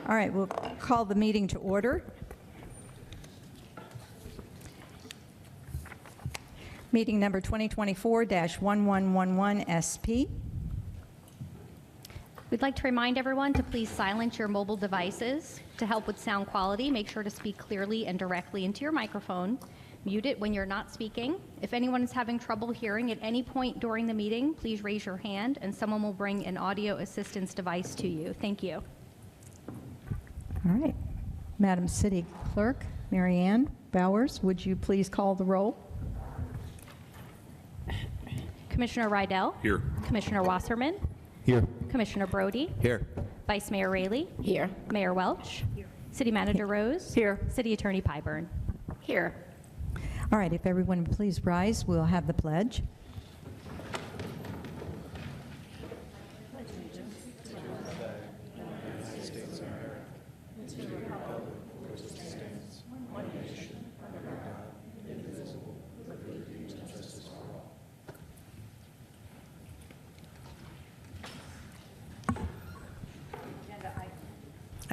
All right, we'll call the meeting to order. Meeting number 2024-1111 SP. We'd like to remind everyone to please silence your mobile devices. To help with sound quality, make sure to speak clearly and directly into your microphone. Mute it when you're not speaking. If anyone is having trouble hearing at any point during the meeting, please raise your hand and someone will bring an audio assistance device to you. Thank you. All right. Madam City Clerk, Mary Ann Bowers, would you please call the roll? Commissioner Rydell? Here. Commissioner Wasserman? Here. Commissioner Brody? Here. Vice Mayor Raley? Here. Mayor Welch? Here. City Manager Rose? Here. City Attorney Pyburn? Here. All right, if everyone would please rise, we'll have the pledge.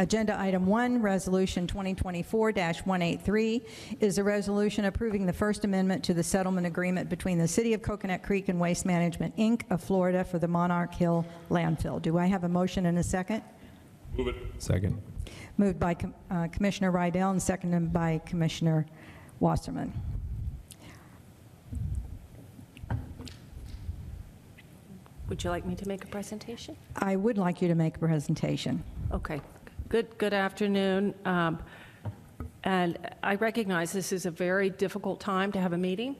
Agenda item 1, resolution 2024-183, is a resolution approving the First Amendment to the settlement agreement between the City of Coconut Creek and Waste Management, Inc. of Florida for the Monarch Hill landfill. Do I have a motion and a second? Move it. Second. Moved by Commissioner Rydell and seconded by Commissioner Wasserman. Would you like me to make a presentation? I would like you to make a presentation. Okay. Good afternoon. And I recognize this is a very difficult time to have a meeting.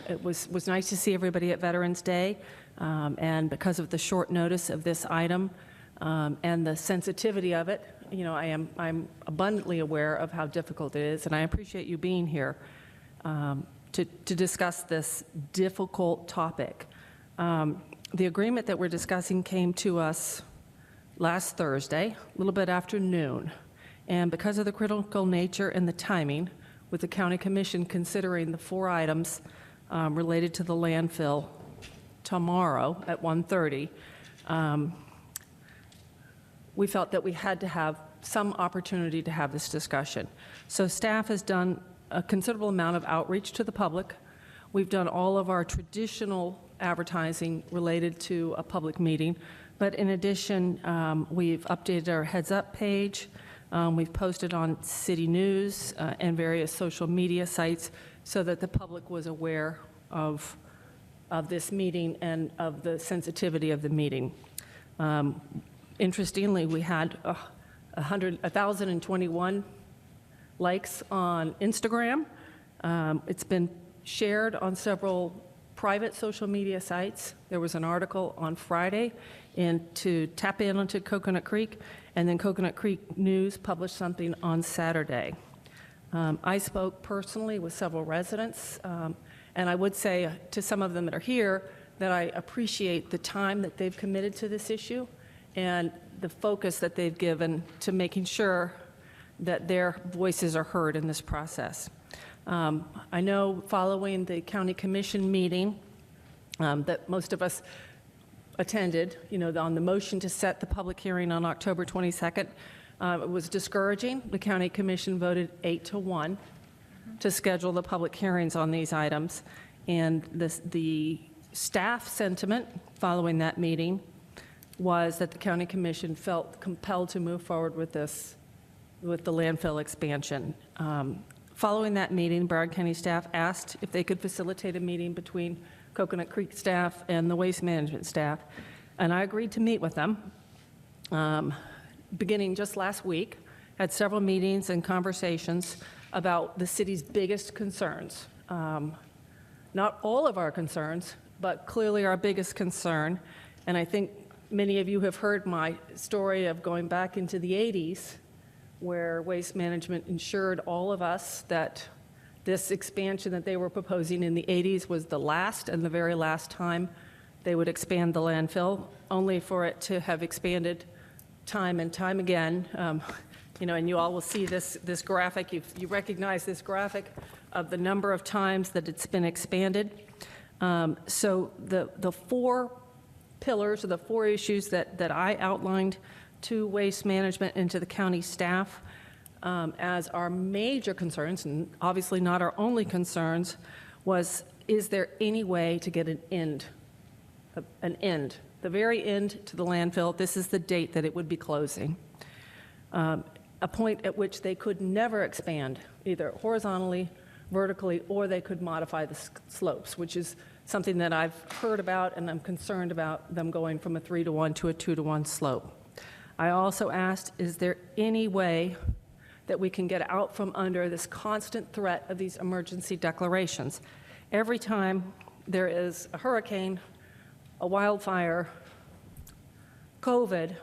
It was nice to see everybody at Veterans Day. And because of the short notice of this item and the sensitivity of it, you know, I'm abundantly aware of how difficult it is, and I appreciate you being here to discuss this difficult topic. The agreement that we're discussing came to us last Thursday, a little bit after noon, and because of the critical nature and the timing, with the County Commission considering the 4 items related to the landfill tomorrow at 1:30, we felt that we had to have some opportunity to have this discussion. So staff has done a considerable amount of outreach to the public. We've done all of our traditional advertising related to a public meeting. But in addition, we've updated our Heads Up page. We've posted on city news and various social media sites so that the public was aware of this meeting and of the sensitivity of the meeting. Interestingly, we had 1,021 likes on Instagram. It's been shared on several private social media sites. There was an article on Friday to tap in onto Coconut Creek, and then Coconut Creek News published something on Saturday. I spoke personally with several residents, and I would say to some of them that are here that I appreciate the time that they've committed to this issue and the focus that they've given to making sure that their voices are heard in this process. I know following the County Commission meeting that most of us attended, you know, on the motion to set the public hearing on October 22nd, it was discouraging. The County Commission voted 8-1 to schedule the public hearings on these items. And the staff sentiment following that meeting was that the County Commission felt compelled to move forward with this, with the landfill expansion. Following that meeting, Broward County staff asked if they could facilitate a meeting between Coconut Creek staff and the waste management staff, and I agreed to meet with them. Beginning just last week, had several meetings and conversations about the city's biggest concerns. Not all of our concerns, but clearly our biggest concern, and I think many of you have heard my story of going back into the 80s, where Waste Management ensured all of us that this expansion that they were proposing in the 80s was the last and the very last time they would expand the landfill, only for it to have expanded time and time again. You know, and you all will see this graphic. You recognize this graphic of the number of times that it's been expanded. So the 4 pillars or the 4 issues that I outlined to Waste Management and to the county staff as our major concerns, and obviously not our only concerns, was, is there any way to get an end, the very end to the landfill? This is the date that it would be closing. A point at which they could never expand, either horizontally, vertically, or they could modify the slopes, which is something that I've heard about, and I'm concerned about them going from a 3-to-1 to a 2-to-1 slope. I also asked, is there any way that we can get out from under this constant threat of these emergency declarations? Every time there is a hurricane, a wildfire, COVID,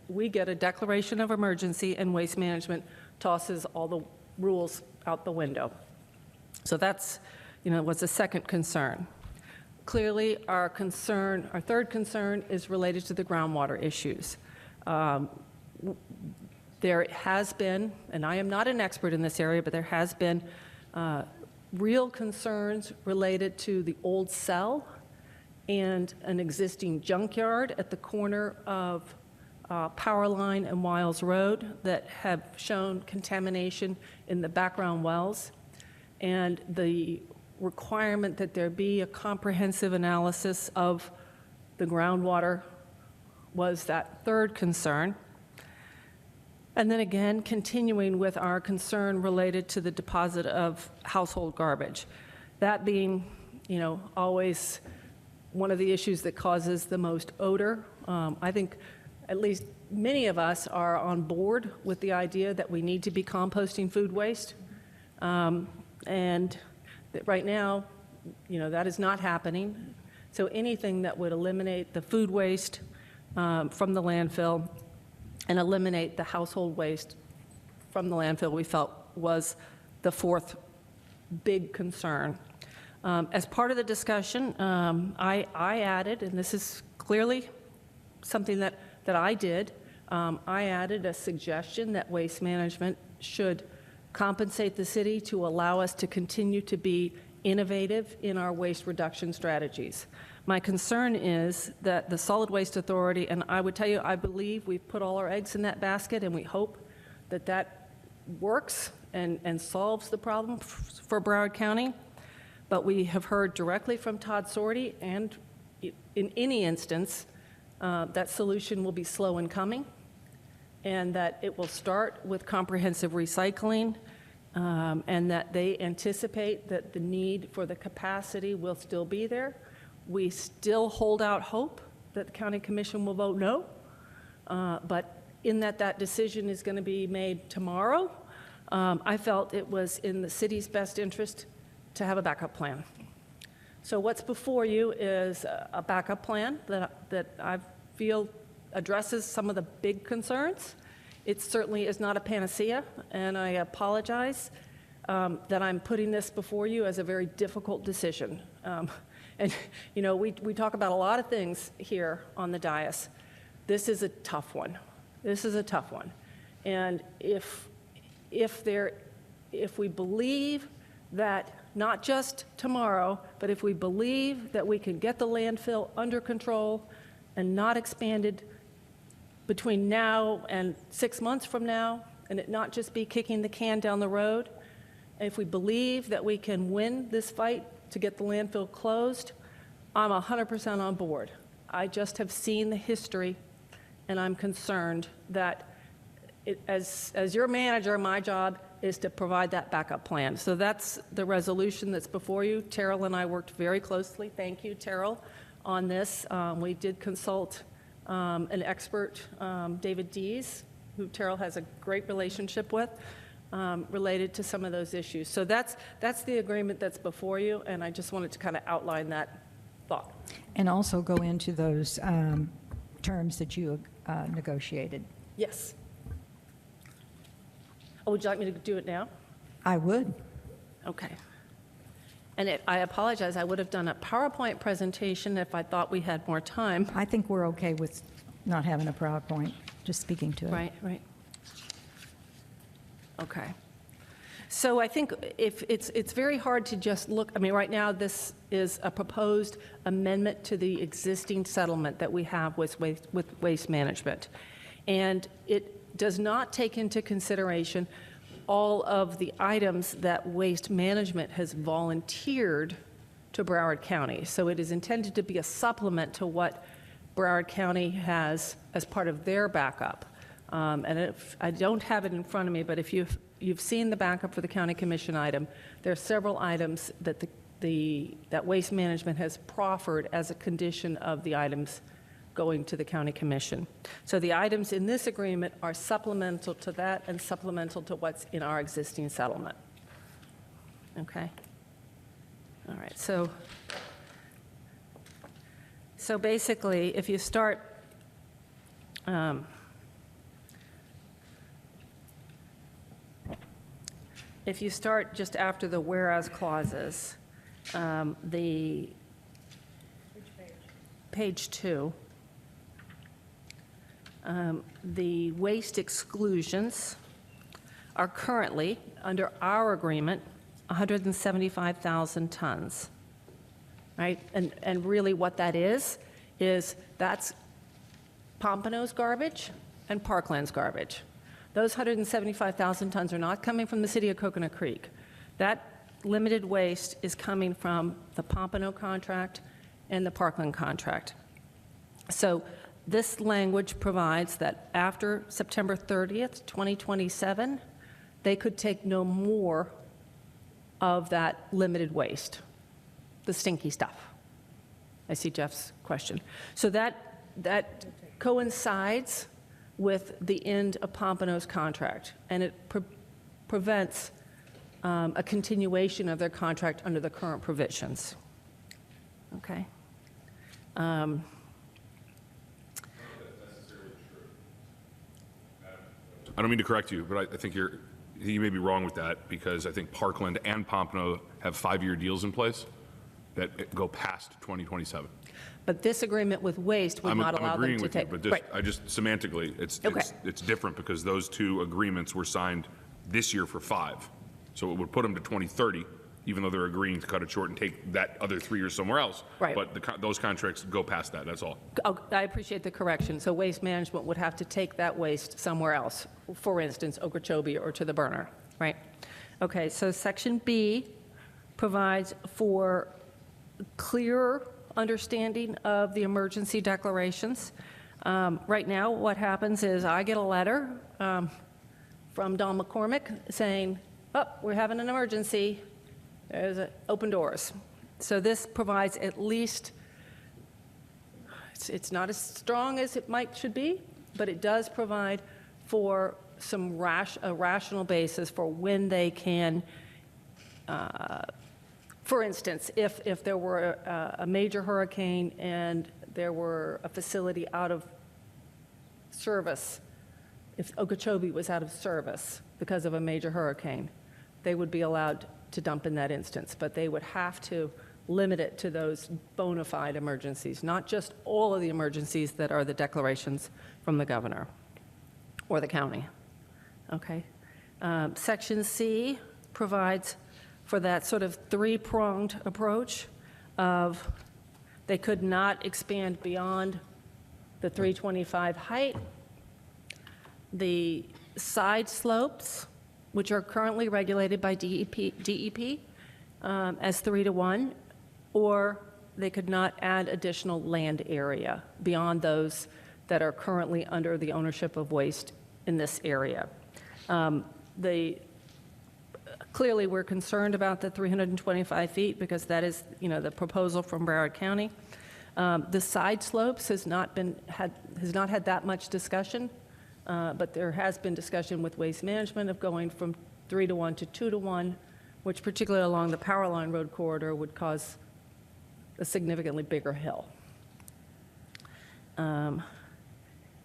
we get a declaration of emergency, and Waste Management tosses all the rules out the window. So that's, was the second concern. Clearly, our third concern is related to the groundwater issues. There has been, and I am not an expert in this area, but there has been real concerns related to the old cell and an existing junkyard at the corner of Power Line and Wiles Road that have shown contamination in the background wells, and the requirement that there be a comprehensive analysis of the groundwater was that third concern. And then again, continuing with our concern related to the deposit of household garbage. That being, always one of the issues that causes the most odor. I think at least many of us are on board with the idea that we need to be composting food waste. And that right now, that is not happening. So anything that would eliminate the food waste from the landfill and eliminate the household waste from the landfill, we felt was the fourth big concern. As part of the discussion, I added, and this is clearly something that I did, I added a suggestion that Waste Management should compensate the city to allow us to continue to be innovative in our waste reduction strategies. My concern is that the Solid Waste Authority, and I would tell you, I believe we've put all our eggs in that basket, and we hope that that works and solves the problem for Broward County. But we have heard directly from Todd Sorty, and in any instance, that solution will be slow in coming, and that it will start with comprehensive recycling, and that they anticipate that the need for the capacity will still be there. We still hold out hope that the County Commission will vote no, but in that decision is going to be made tomorrow, I felt it was in the city's best interest to have a backup plan. So what's before you is a backup plan that I feel addresses some of the big concerns. It certainly is not a panacea, and I apologize that I'm putting this before you as a very difficult decision. And we talk about a lot of things here on the dais. This is a tough one. This is a tough one. And if we believe that not just tomorrow, but if we believe that we can get the landfill under control and not expanded between now and 6 months from now, and it not just be kicking the can down the road, and if we believe that we can win this fight to get the landfill closed, I'm 100% on board. I just have seen the history, and I'm concerned that as your manager, my job is to provide that backup plan. So that's the resolution that's before you. Terrell and I worked very closely, thank you, Terrell, on this. We did consult an expert, David Dees, who Terrell has a great relationship with, related to some of those issues. So that's the agreement that's before you, and I just wanted to kind of outline that thought. And also go into those terms that you negotiated. Yes. Oh, would you like me to do it now? I would. Okay. And I apologize, I would have done a PowerPoint presentation if I thought we had more time. I think we're okay with not having a PowerPoint, just speaking to it. Right. Okay. So I think if it's very hard to just look, I mean, right now this is a proposed amendment to the existing settlement that we have with Waste Management. And it does not take into consideration all of the items that Waste Management has volunteered to Broward County. So it is intended to be a supplement to what Broward County has as part of their backup. And if, I don't have it in front of me, but if you've seen the backup for the county commission item, there are several items that that Waste Management has proffered as a condition of the items going to the county commission. So the items in this agreement are supplemental to that and supplemental to what's in our existing settlement. Okay? All right, so basically, if you start, just after the whereas clauses, the page 2, the waste exclusions are currently, under our agreement, 175,000 tons, right? And really what that is that's Pompano's garbage and Parkland's garbage. Those 175,000 tons are not coming from the city of Coconut Creek. That limited waste is coming from the Pompano contract and the Parkland contract. So this language provides that after September 30th, 2027, they could take no more of that limited waste, the stinky stuff. I see Jeff's question. So that coincides with the end of Pompano's contract, and it prevents a continuation of their contract under the current provisions. Okay? I don't mean to correct you, but I think you may be wrong with that, because I think Parkland and Pompano have 5-year deals in place that go past 2027. But this agreement with waste would not allow them to take. I'm agreeing with you, but Right. I just semantically, it's different because those two agreements were signed this year for 5. So it would put them to 2030, even though they're agreeing to cut it short and take that other 3 years somewhere else. Right. But those contracts go past that, that's all. Oh, I appreciate the correction. So Waste Management would have to take that waste somewhere else, for instance, Okeechobee or to the burner, right? Okay, so Section B provides for clearer understanding of the emergency declarations. Right now, what happens is I get a letter from Don McCormick saying, oh, we're having an emergency. There's open doors. So this provides at least, it's not as strong as it should be, but it does provide for some a rational basis for when they can, for instance, if there were a major hurricane and there were a facility out of service, if Okeechobee was out of service because of a major hurricane, they would be allowed to dump in that instance, but they would have to limit it to those bona fide emergencies, not just all of the emergencies that are the declarations from the governor or the county. Okay. Section C provides for that sort of three-pronged approach of they could not expand beyond the 325 height, the side slopes, which are currently regulated by DEP as 3-to-1, or they could not add additional land area beyond those that are currently under the ownership of waste in this area. Clearly, we're concerned about the 325 feet because that is, the proposal from Broward County. The side slopes has not had that much discussion, but there has been discussion with Waste Management of going from 3-to-1 to 2-to-1, which particularly along the Power Line Road corridor would cause a significantly bigger hill. And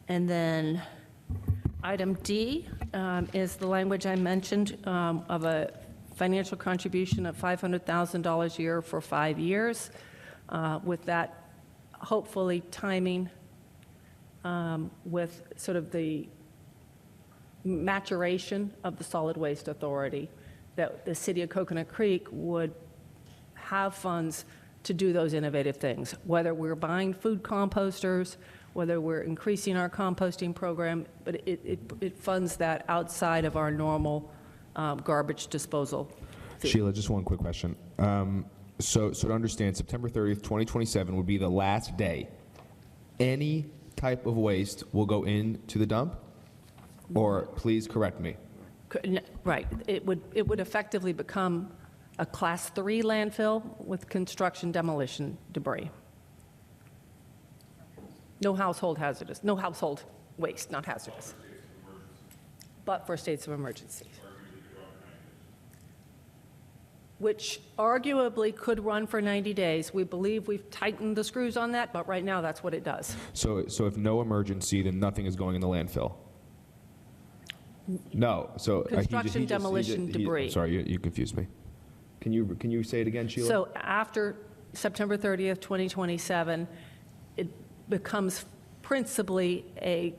then item D is the language I mentioned of a financial contribution of $500,000 a year for 5 years, with that hopefully timing with sort of the maturation of the Solid Waste Authority, that the city of Coconut Creek would have funds to do those innovative things, whether we're buying food composters, whether we're increasing our composting program, but it funds that outside of our normal garbage disposal fee. Sheila, just one quick question. So to understand, September 30th, 2027 would be the last day any type of waste will go into the dump? Or please correct me. Right. It would effectively become a Class 3 landfill with construction demolition debris. No household hazardous, no household waste, not hazardous. But for states of emergency. Which arguably could run for 90 days. We believe we've tightened the screws on that, but right now that's what it does. So if no emergency, then nothing is going in the landfill? No, so. Construction demolition debris. Sorry, you confused me. Can you say it again, Sheila? So after September 30th, 2027, it becomes principally a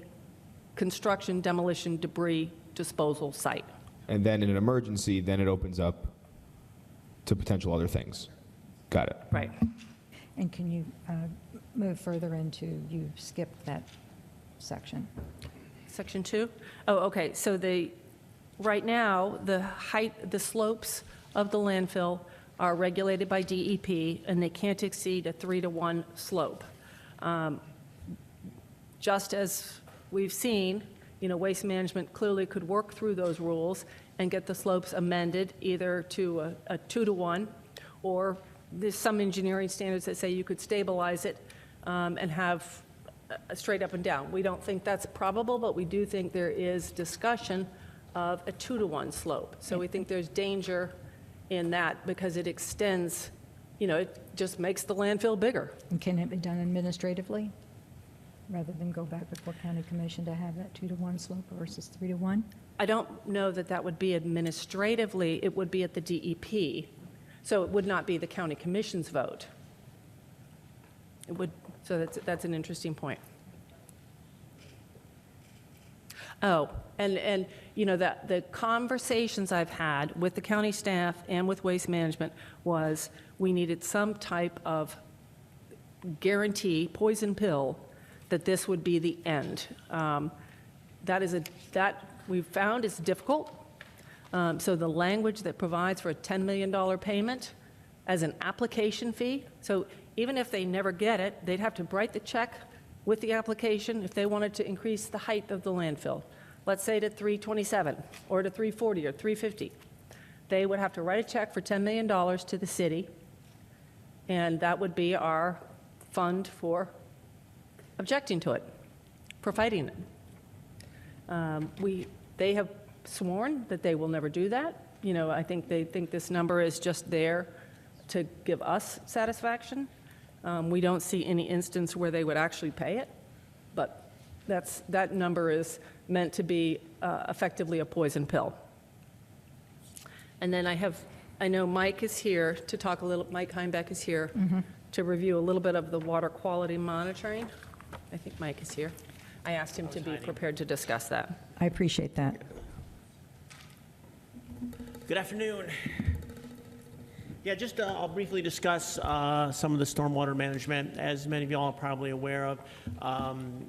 construction demolition debris disposal site. And then in an emergency, then it opens up to potential other things. Got it. Right. And can you move further into, you skipped that section. Section 2? Oh, okay. So right now, the slopes of the landfill are regulated by DEP, and they can't exceed a 3-to-1 slope. Just as we've seen, Waste Management clearly could work through those rules and get the slopes amended either to a 2-to-1, or there's some engineering standards that say you could stabilize it and have a straight up and down. We don't think that's probable, but we do think there is discussion of a 2-to-1 slope. So we think there's danger in that because it extends, it just makes the landfill bigger. And can it be done administratively, rather than go back before county commission to have that 2-to-1 slope versus 3-to-1? I don't know that that would be administratively, it would be at the DEP. So it would not be the county commission's vote. It would, so that's an interesting point. Oh, and that the conversations I've had with the county staff and with Waste Management was we needed some type of guarantee, poison pill, that this would be the end. That we've found is difficult. So the language that provides for a $10 million payment as an application fee, so even if they never get it, they'd have to write the check with the application if they wanted to increase the height of the landfill. Let's say to 327 or to 340 or 350. They would have to write a check for $10 million to the city, and that would be our fund for objecting to it, for fighting it. They have sworn that they will never do that. I think they think this number is just there to give us satisfaction. We don't see any instance where they would actually pay it, but that number is meant to be effectively a poison pill. And then I know Mike is here to talk a little, Mike Heimbeck is here to review a little bit of the water quality monitoring. I think Mike is here. I asked him to be prepared to discuss that. I appreciate that. Good afternoon. Yeah, just I'll briefly discuss some of the stormwater management. As many of you all are probably aware of,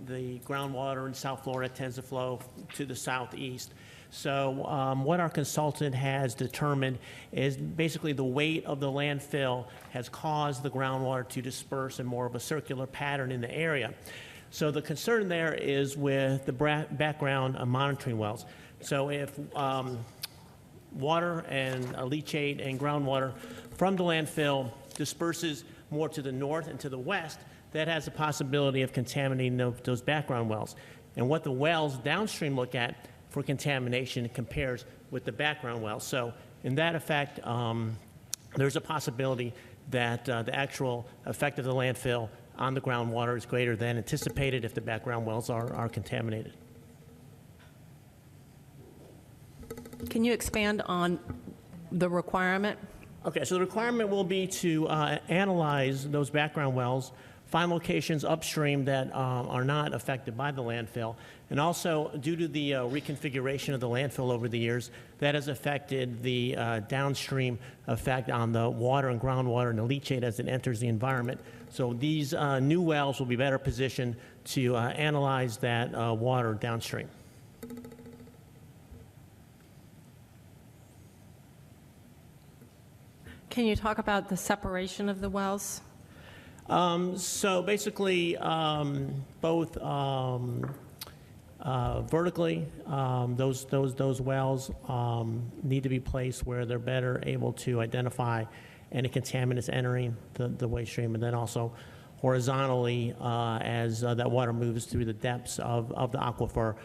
the groundwater in South Florida tends to flow to the southeast. So what our consultant has determined is basically the weight of the landfill has caused the groundwater to disperse in more of a circular pattern in the area. So the concern there is with the background monitoring wells. So if water and leachate and groundwater from the landfill disperses more to the north and to the west, that has a possibility of contaminating those background wells. And what the wells downstream look at for contamination compares with the background wells. So in that effect, there's a possibility that the actual effect of the landfill on the groundwater is greater than anticipated if the background wells are contaminated. Can you expand on the requirement? Okay, so the requirement will be to analyze those background wells find locations upstream that are not affected by the landfill. And also, due to the reconfiguration of the landfill over the years, that has affected the downstream effect on the water and groundwater and the leachate as it enters the environment. So these new wells will be better positioned to analyze that water downstream. Can you talk about the separation of the wells? So basically, both vertically, those wells need to be placed where they're better able to identify any contaminants entering the waste stream, and then also horizontally, as that water moves through the depths of the aquifer,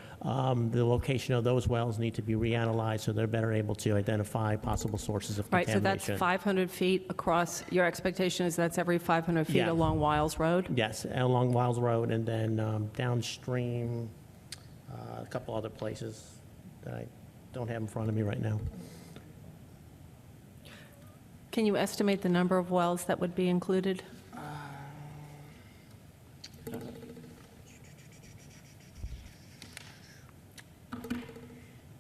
the location of those wells need to be reanalyzed so they're better able to identify possible sources of Right, so contamination. that's 500 feet across, your expectation is that's every 500 feet Yeah. along Wiles Road? Yes, along Wiles Road, and then downstream, a couple other places that I don't have in front of me right now. Can you estimate the number of wells that would be included?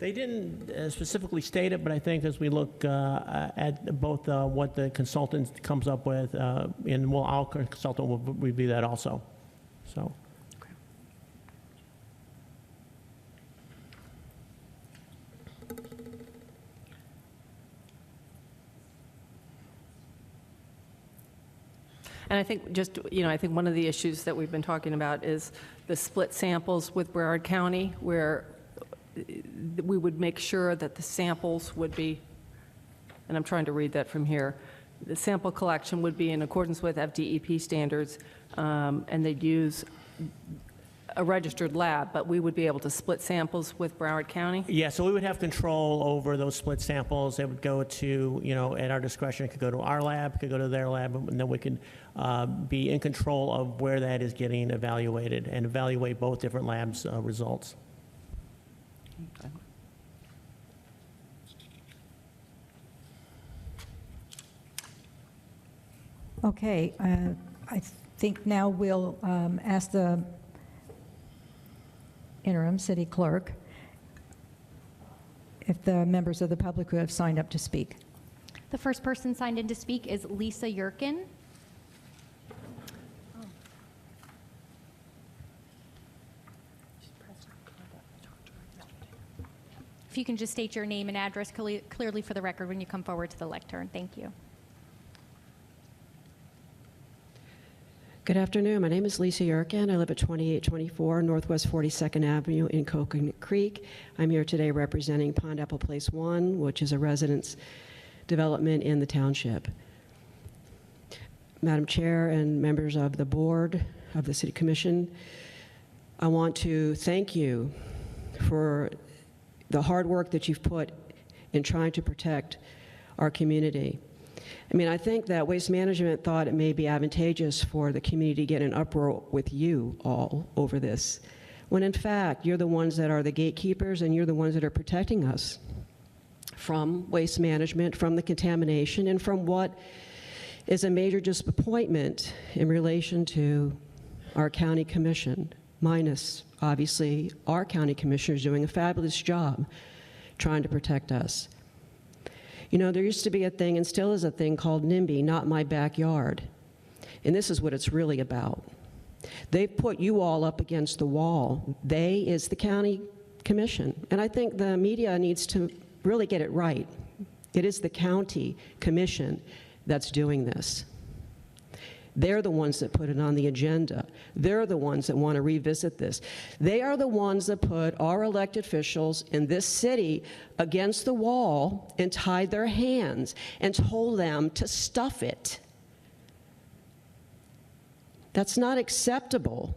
They didn't specifically state it, but I think as we look at both what the consultant comes up with, and our consultant will review that also, so. And I think just, I think one of the issues that we've been talking about is the split samples with Broward County, where we would make sure that the samples would be, and I'm trying to read that from here, the sample collection would be in accordance with FDEP standards, and they'd use a registered lab, but we would be able to split samples with Broward County? Yeah, so we would have control over those split samples. They would go to, at our discretion, it could go to our lab, it could go to their lab, and then we could be in control of where that is getting evaluated and evaluate both different labs' results. Okay, I think now we'll ask the interim city clerk if the members of the public who have signed up to speak. The first person signed in to speak is Lisa Yurkin. If you can just state your name and address clearly for the record when you come forward to the lectern. Thank you. Good afternoon. My name is Lisa Yurkin. I live at 2824 Northwest 42nd Avenue in Coconut Creek. I'm here today representing Pond Apple Place 1, which is a residence development in the township. Madam Chair and members of the board of the City Commission, I want to thank you for the hard work that you've put in trying to protect our community. I mean, I think that Waste Management thought it may be advantageous for the community to get an uproar with you all over this, when in fact, you're the ones that are the gatekeepers and you're the ones that are protecting us from Waste Management, from the contamination, and from what is a major disappointment in relation to our county commission, minus, obviously, our county commissioners doing a fabulous job trying to protect us. You know, there used to be a thing, and still is a thing, called NIMBY, not my backyard. And this is what it's really about. They've put you all up against the wall. They is the county commission. And I think the media needs to really get it right. It is the county commission that's doing this. They're the ones that put it on the agenda. They're the ones that want to revisit this. They are the ones that put our elected officials in this city against the wall and tied their hands and told them to stuff it. That's not acceptable.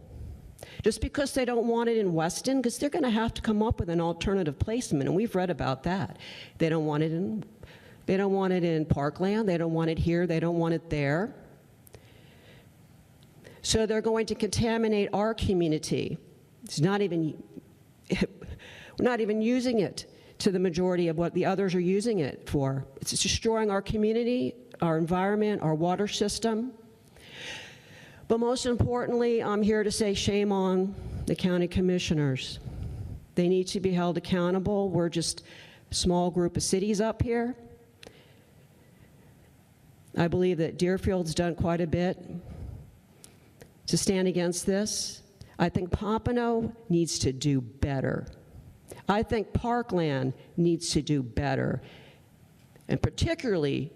Just because they don't want it in Weston, because they're going to have to come up with an alternative placement, and we've read about that. They don't want it in Parkland. They don't want it here. They don't want it there. So they're going to contaminate our community. It's not even, we're not even using it to the majority of what the others are using it for. It's destroying our community, our environment, our water system. But most importantly, I'm here to say shame on the county commissioners. They need to be held accountable. We're just a small group of cities up here. I believe that Deerfield's done quite a bit to stand against this. I think Pompano needs to do better. I think Parkland needs to do better. And particularly,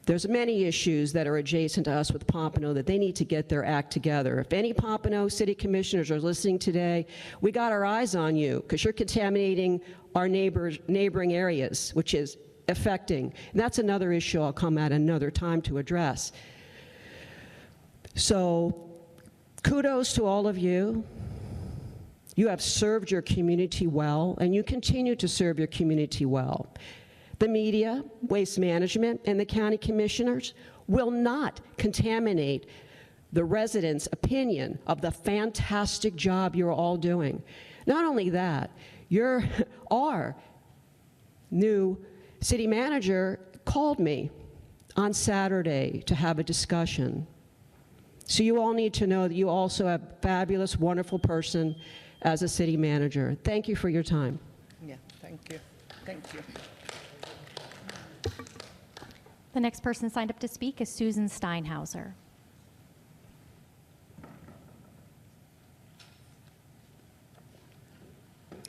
there's many issues that are adjacent to us with Pompano that they need to get their act together. If any Pompano city commissioners are listening today, we got our eyes on you because you're contaminating our neighboring areas, which is affecting. And that's another issue I'll come at another time to address. So kudos to all of you. You have served your community well, and you continue to serve your community well. The media, Waste Management, and the county commissioners will not contaminate the residents' opinion of the fantastic job you're all doing. Not only that, our new city manager called me on Saturday to have a discussion. So you all need to know that you also have a fabulous, wonderful person as a city manager. Thank you for your time. Yeah, thank you. Thank you. The next person signed up to speak is Susan Steinhauser.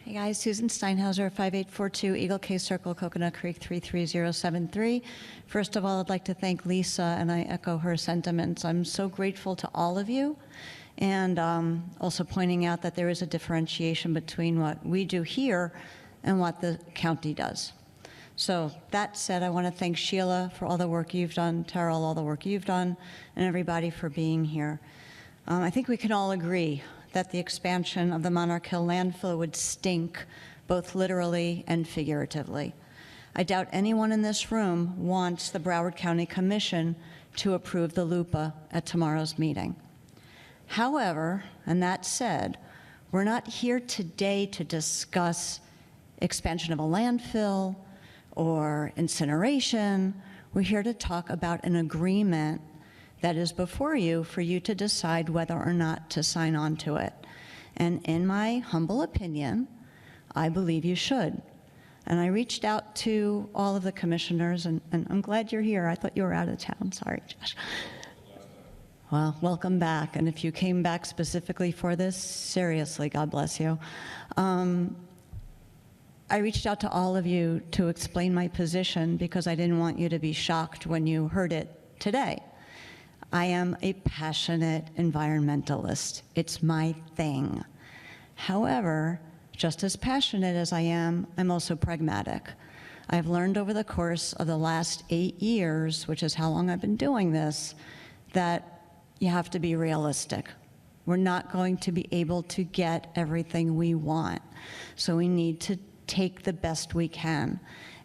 Hey guys, Susan Steinhauser, 5842 Eagle Cay Circle, Coconut Creek 33073. First of all, I'd like to thank Lisa, and I echo her sentiments. I'm so grateful to all of you, and also pointing out that there is a differentiation between what we do here and what the county does. So that said, I want to thank Sheila for all the work you've done, Terrell, all the work you've done, and everybody for being here. I think we can all agree that the expansion of the Monarch Hill landfill would stink, both literally and figuratively. I doubt anyone in this room wants the Broward County Commission to approve the LUPA at tomorrow's meeting. However, and that said, we're not here today to discuss expansion of a landfill or incineration. We're here to talk about an agreement that is before you for you to decide whether or not to sign on to it. And in my humble opinion, I believe you should. And I reached out to all of the commissioners, and I'm glad you're here. I thought you were out of town. Sorry, Josh. Well, welcome back. And if you came back specifically for this, seriously, God bless you. I reached out to all of you to explain my position because I didn't want you to be shocked when you heard it today. I am a passionate environmentalist. It's my thing. However, just as passionate as I am, I'm also pragmatic. I've learned over the course of the last 8 years, which is how long I've been doing this, that you have to be realistic. We're not going to be able to get everything we want. So we need to take the best we can.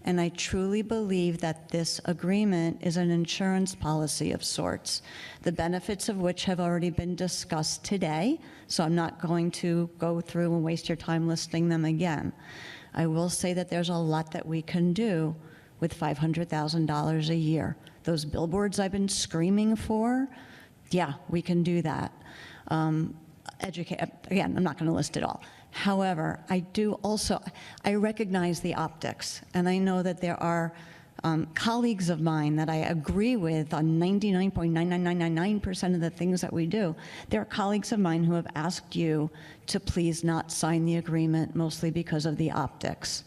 And I truly believe that this agreement is an insurance policy of sorts, the benefits of which have already been discussed today, so I'm not going to go through and waste your time listing them again. I will say that there's a lot that we can do with $500,000 a year. Those billboards I've been screaming for, yeah, we can do that. Again, I'm not going to list it all. However, I recognize the optics, and I know that there are colleagues of mine that I agree with on 99.99999% of the things that we do. There are colleagues of mine who have asked you to please not sign the agreement, mostly because of the optics.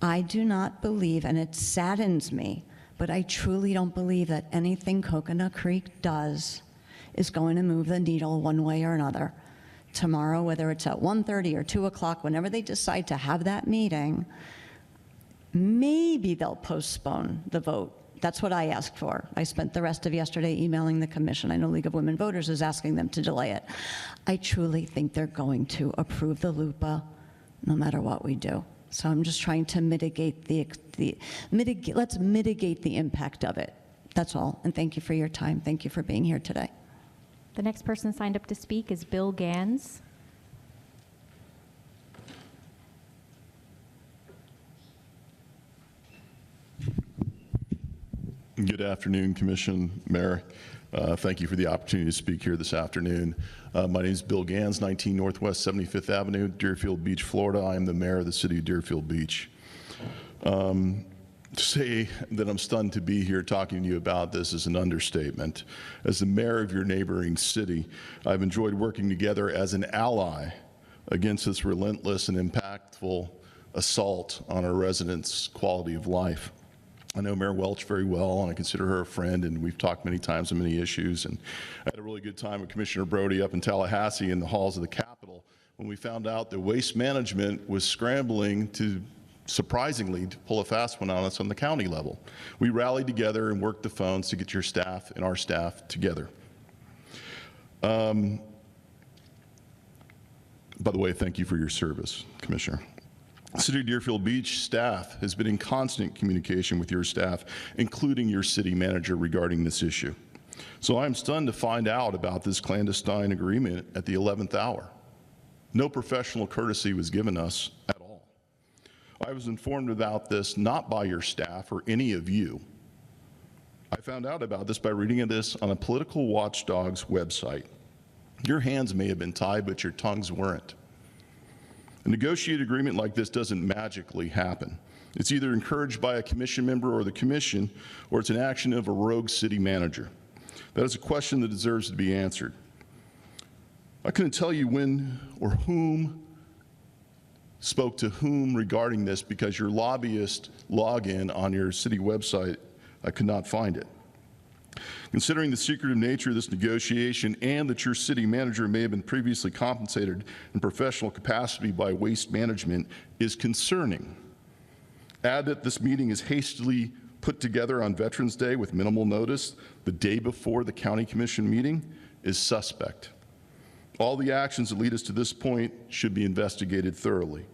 I do not believe, and it saddens me, but I truly don't believe that anything Coconut Creek does is going to move the needle one way or another. Tomorrow, whether it's at 1:30 or 2 o'clock, whenever they decide to have that meeting, maybe they'll postpone the vote. That's what I asked for. I spent the rest of yesterday emailing the commission. I know League of Women Voters is asking them to delay it. I truly think they're going to approve the LUPA no matter what we do. So I'm just trying to mitigate let's mitigate the impact of it. That's all. And thank you for your time. Thank you for being here today. The next person signed up to speak is Bill Gans. Good afternoon, Commission, Mayor. Thank you for the opportunity to speak here this afternoon. My name is Bill Gans, 19 Northwest 75th Avenue, Deerfield Beach, Florida. I am the mayor of the city of Deerfield Beach. To say that I'm stunned to be here talking to you about this is an understatement. As the mayor of your neighboring city, I've enjoyed working together as an ally against this relentless and impactful assault on our residents' quality of life. I know Mayor Welch very well, and I consider her a friend, and we've talked many times on many issues. And I had a really good time with Commissioner Brody up in Tallahassee in the halls of the Capitol when we found out that Waste Management was scrambling to, surprisingly, to pull a fast one on us on the county level. We rallied together and worked the phones to get your staff and our staff together. By the way, thank you for your service, Commissioner. City of Deerfield Beach staff has been in constant communication with your staff, including your city manager, regarding this issue. So I'm stunned to find out about this clandestine agreement at the 11th hour. No professional courtesy was given us at all. I was informed about this not by your staff or any of you. I found out about this by reading this on a political watchdog's website. Your hands may have been tied, but your tongues weren't. A negotiated agreement like this doesn't magically happen. It's either encouraged by a commission member or the commission, or it's an action of a rogue city manager. That is a question that deserves to be answered. I couldn't tell you when or whom spoke to whom regarding this because your lobbyist login on your city website, I could not find it. Considering the secretive nature of this negotiation and that your city manager may have been previously compensated in professional capacity by Waste Management is concerning. Add that this meeting is hastily put together on Veterans Day with minimal notice the day before the County Commission meeting is suspect. All the actions that lead us to this point should be investigated thoroughly.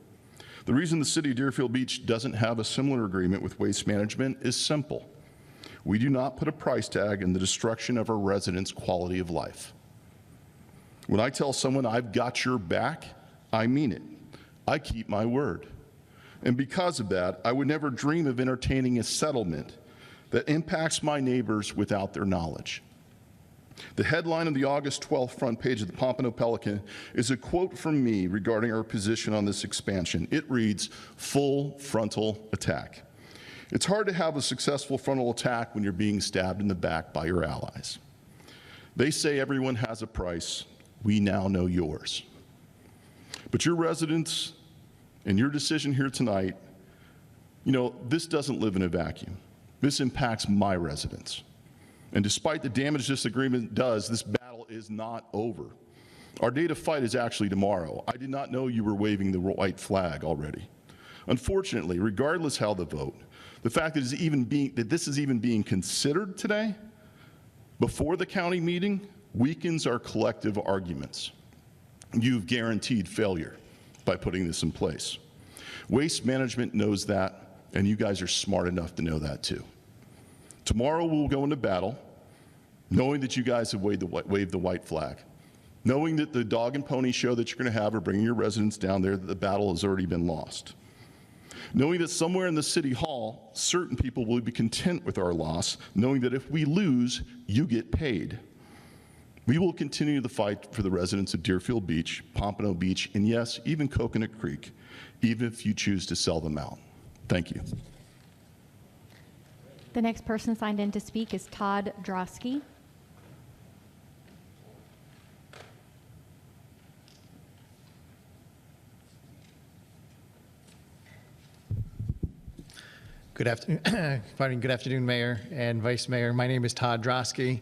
The reason the city of Deerfield Beach doesn't have a similar agreement with Waste Management is simple. We do not put a price tag in the destruction of our residents' quality of life. When I tell someone I've got your back, I mean it. I keep my word. And because of that, I would never dream of entertaining a settlement that impacts my neighbors without their knowledge. The headline of the August 12th front page of the Pompano Pelican is a quote from me regarding our position on this expansion. It reads, "Full frontal attack." It's hard to have a successful frontal attack when you're being stabbed in the back by your allies. They say everyone has a price. We now know yours. But your residents and your decision here tonight, this doesn't live in a vacuum. This impacts my residents. And despite the damage this agreement does, this battle is not over. Our day to fight is actually tomorrow. I did not know you were waving the white flag already. Unfortunately, regardless how the vote, the fact that this is even being considered today, before the county meeting, weakens our collective arguments. You've guaranteed failure by putting this in place. Waste Management knows that, and you guys are smart enough to know that too. Tomorrow we'll go into battle, knowing that you guys have waved the white flag, knowing that the dog and pony show that you're going to have or bringing your residents down there, that the battle has already been lost. Knowing that somewhere in the city hall, certain people will be content with our loss, knowing that if we lose, you get paid. We will continue the fight for the residents of Deerfield Beach, Pompano Beach, and yes, even Coconut Creek, even if you choose to sell them out. Thank you. The next person signed in to speak is Todd Drosky. Good afternoon, Mayor and Vice Mayor. My name is Todd Drosky,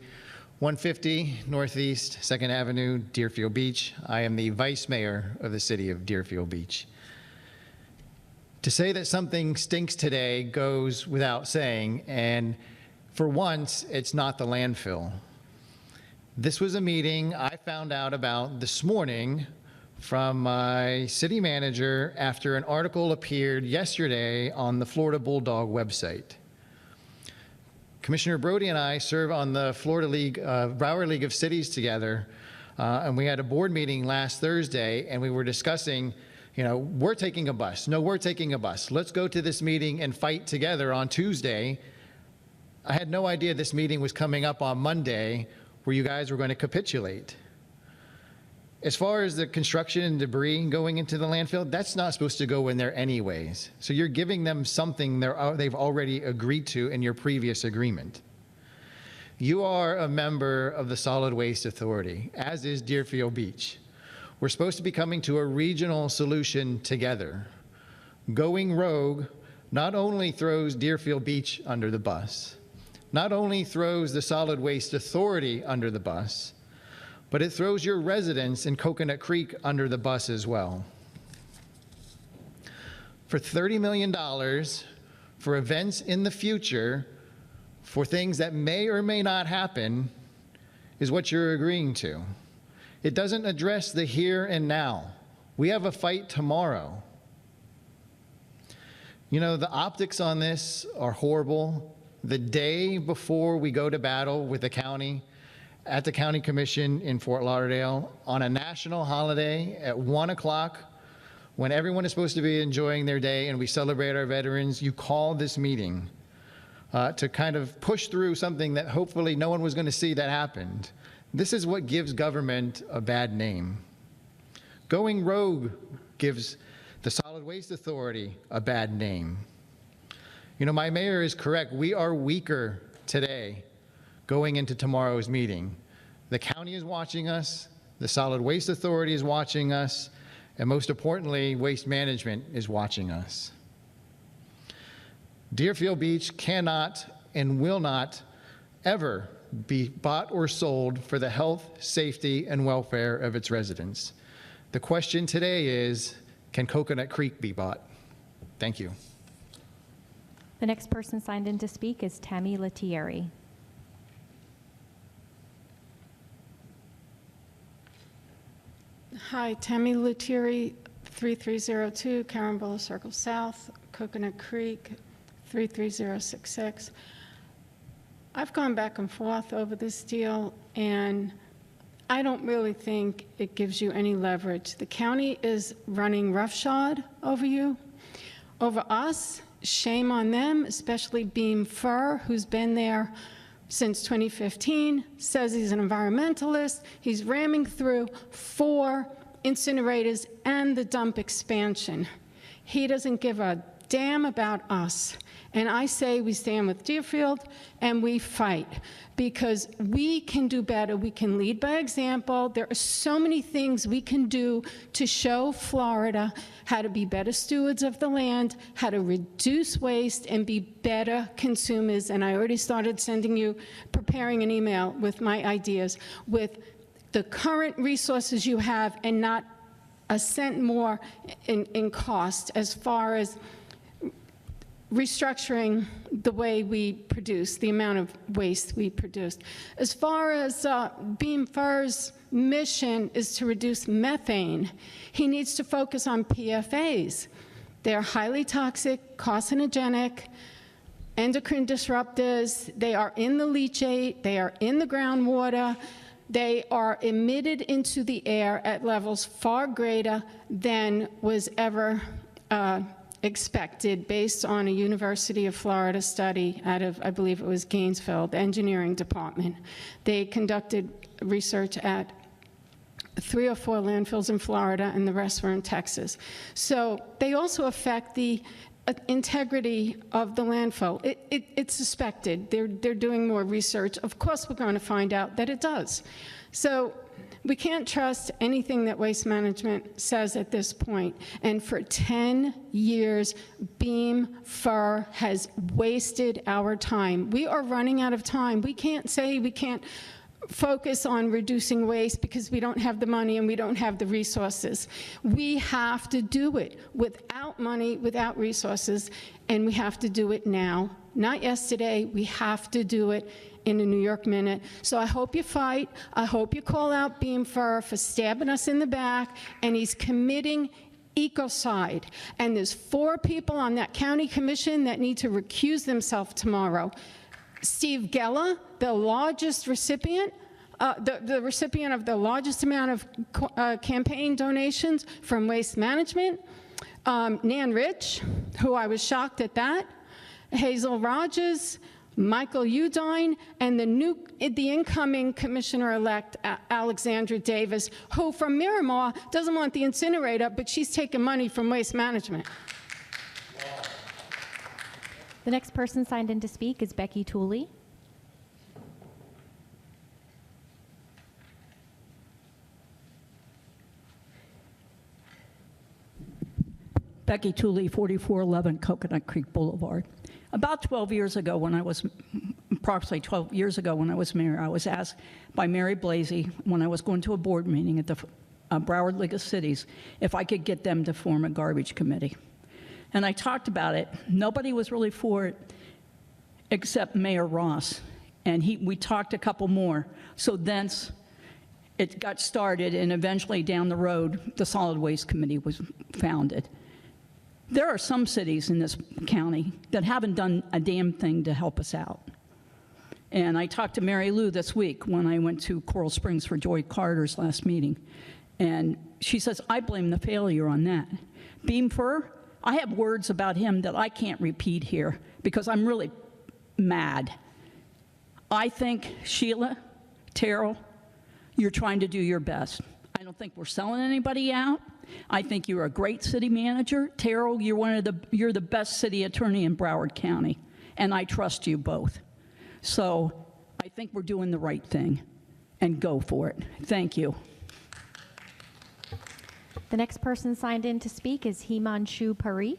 150 Northeast 2nd Avenue, Deerfield Beach. I am the Vice Mayor of the city of Deerfield Beach. To say that something stinks today goes without saying, and for once, it's not the landfill. This was a meeting I found out about this morning from my city manager after an article appeared yesterday on the Florida Bulldog website. Commissioner Brody and I serve on the Florida League, Broward League of Cities together, and we had a board meeting last Thursday, and we were discussing, we're taking a bus. No, we're taking a bus. Let's go to this meeting and fight together on Tuesday I had no idea this meeting was coming up on Monday where you guys were going to capitulate. As far as the construction and debris going into the landfill, that's not supposed to go in there anyways. So you're giving them something they've already agreed to in your previous agreement. You are a member of the Solid Waste Authority, as is Deerfield Beach. We're supposed to be coming to a regional solution together. Going rogue not only throws Deerfield Beach under the bus, not only throws the Solid Waste Authority under the bus, but it throws your residents in Coconut Creek under the bus as well. For $30 million for events in the future, for things that may or may not happen, is what you're agreeing to. It doesn't address the here and now. We have a fight tomorrow. You know, the optics on this are horrible. The day before we go to battle with the county, at the County Commission in Fort Lauderdale, on a national holiday at 1 o'clock, when everyone is supposed to be enjoying their day and we celebrate our veterans, you call this meeting to kind of push through something that hopefully no one was going to see that happened. This is what gives government a bad name. Going rogue gives the Solid Waste Authority a bad name. You know, my mayor is correct. We are weaker today going into tomorrow's meeting. The county is watching us, the Solid Waste Authority is watching us, and most importantly, Waste Management is watching us. Deerfield Beach cannot and will not ever be bought or sold for the health, safety, and welfare of its residents. The question today is, can Coconut Creek be bought? Thank you. The next person signed in to speak is Tammy Lettieri. Hi, Tammy Lettieri, 3302 Carambola Circle South, Coconut Creek, 33066. I've gone back and forth over this deal, and I don't really think it gives you any leverage. The county is running roughshod over you, over us. Shame on them, especially Beam Fur, who's been there since 2015, says he's an environmentalist. He's ramming through 4 incinerators and the dump expansion. He doesn't give a damn about us. And I say we stand with Deerfield and we fight, because we can do better. We can lead by example. There are so many things we can do to show Florida how to be better stewards of the land, how to reduce waste and be better consumers. And I already started preparing an email with my ideas. With the current resources you have and not a cent more in cost, as far as restructuring the way we produce, the amount of waste we produce. As far as Beam Fur's mission is to reduce methane, he needs to focus on PFAS. They're highly toxic, carcinogenic, endocrine disruptors. They are in the leachate, they are in the groundwater, they are emitted into the air at levels far greater than was ever expected, based on a University of Florida study out of, I believe it was Gainesville, the engineering department. They conducted research at 3 or 4 landfills in Florida, and the rest were in Texas. So they also affect the integrity of the landfill. It's suspected. They're doing more research. Of course, we're going to find out that it does. So we can't trust anything that Waste Management says at this point. And for 10 years, Beam Fur has wasted our time. We are running out of time. We can't say we can't focus on reducing waste because we don't have the money and we don't have the resources. We have to do it without money, without resources, and we have to do it now. Not yesterday. We have to do it in a New York minute. So I hope you fight. I hope you call out Beam Fur for stabbing us in the back, and he's committing ecocide. And there's 4 people on that county commission that need to recuse themselves tomorrow. Steve Geller, the largest recipient, the recipient of the largest amount of campaign donations from Waste Management. Nan Rich, who I was shocked at that. Hazel Rogers, Michael Udine, and the incoming Commissioner-elect, Alexandra Davis, who from Miramar doesn't want the incinerator, but she's taking money from Waste Management. The next person signed in to speak is Becky Tooley. Becky Tooley, 4411 Coconut Creek Boulevard. About 12 years ago, approximately 12 years ago when I was mayor, I was asked by Mary Blasey, when I was going to a board meeting at the Broward League of Cities, if I could get them to form a garbage committee. And I talked about it. Nobody was really for it except Mayor Ross. And we talked a couple more. So thence it got started, and eventually down the road, the Solid Waste Committee was founded. There are some cities in this county that haven't done a damn thing to help us out. And I talked to Mary Lou this week when I went to Coral Springs for Joy Carter's last meeting. And she says, I blame the failure on that. Beam Fur, I have words about him that I can't repeat here because I'm really mad. I think, Sheila, Terrell, you're trying to do your best. I don't think we're selling anybody out. I think you're a great city manager. Terrell, you're the best city attorney in Broward County, and I trust you both. So I think we're doing the right thing, and go for it. Thank you. The next person signed in to speak is Himanshu Parikh.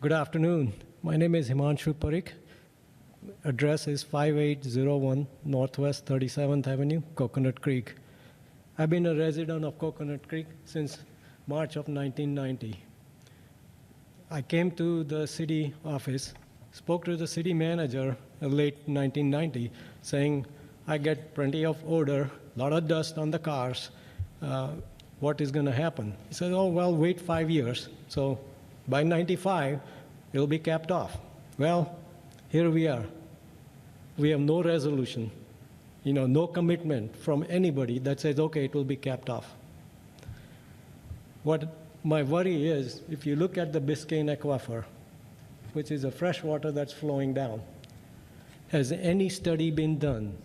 Good afternoon. My name is Himanshu Parikh. Address is 5801 Northwest 37th Avenue, Coconut Creek. I've been a resident of Coconut Creek since March of 1990. I came to the city office, spoke to the city manager in late 1990, saying, I get plenty of odor, a lot of dust on the cars. What is going to happen? He said, oh, well, wait 5 years. So by 95, it'll be capped off. Well, here we are. We have no resolution, no commitment from anybody that says, okay, it will be capped off. What my worry is, if you look at the Biscayne Aquifer, which is a fresh water that's flowing down, has any study been done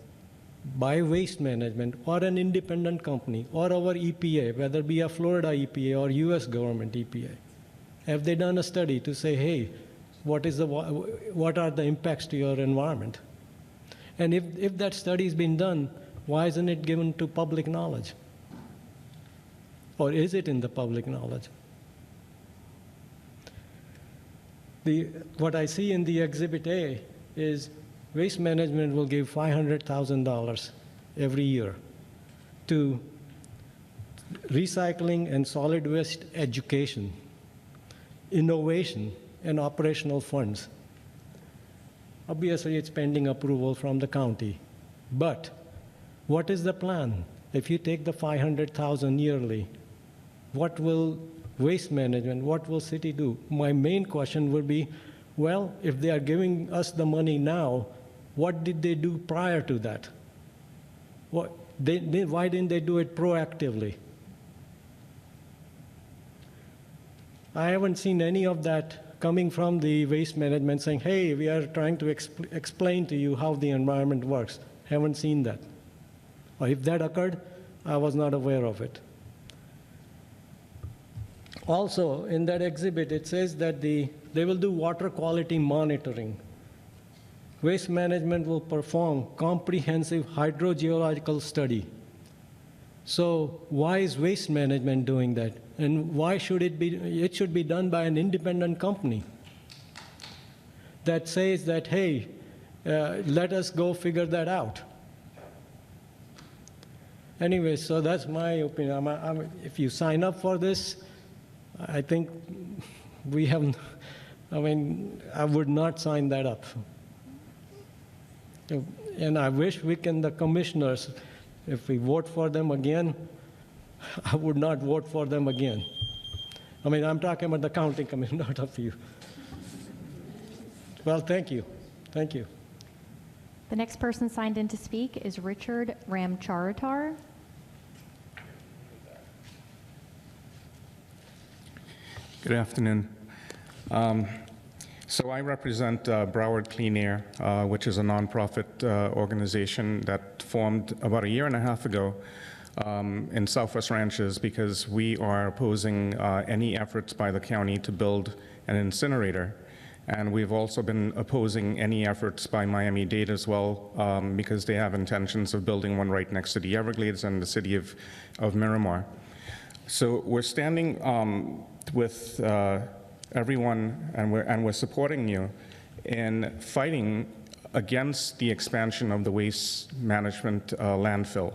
by Waste Management or an independent company or our EPA, whether it be a Florida EPA or US government EPA? Have they done a study to say, hey, what are the impacts to your environment? And if that study's been done, why isn't it given to public knowledge? Or is it in the public knowledge? What I see in the Exhibit A is Waste Management will give $500,000 every year to recycling and solid waste education, innovation, and operational funds. Obviously, it's pending approval from the county. But what is the plan? If you take the $500,000 yearly, what will Waste Management, what will city do? My main question would be, well, if they are giving us the money now, what did they do prior to that? Why didn't they do it proactively? I haven't seen any of that coming from the Waste Management saying, hey, we are trying to explain to you how the environment works. Haven't seen that. Or if that occurred, I was not aware of it. Also, in that exhibit, it says that they will do water quality monitoring. Waste Management will perform comprehensive hydrogeological study. So why is Waste Management doing that? And why should it be? It should be done by an independent company that says that, hey, let us go figure that out. Anyway, so that's my opinion. If you sign up for this, I think we have, I would not sign that up. And I wish the commissioners, if we vote for them again, I would not vote for them again. I'm talking about the county commission, not of you. Well, thank you. Thank you. The next person signed in to speak is Richard Ramcharatar. Good afternoon. So I represent Broward Clean Air, which is a nonprofit organization that formed about a year and a half ago in Southwest Ranches because we are opposing any efforts by the county to build an incinerator. And we've also been opposing any efforts by Miami-Dade as well because they have intentions of building one right next to the Everglades and the city of Miramar. So we're standing with everyone, and we're supporting you in fighting against the expansion of the waste management landfill.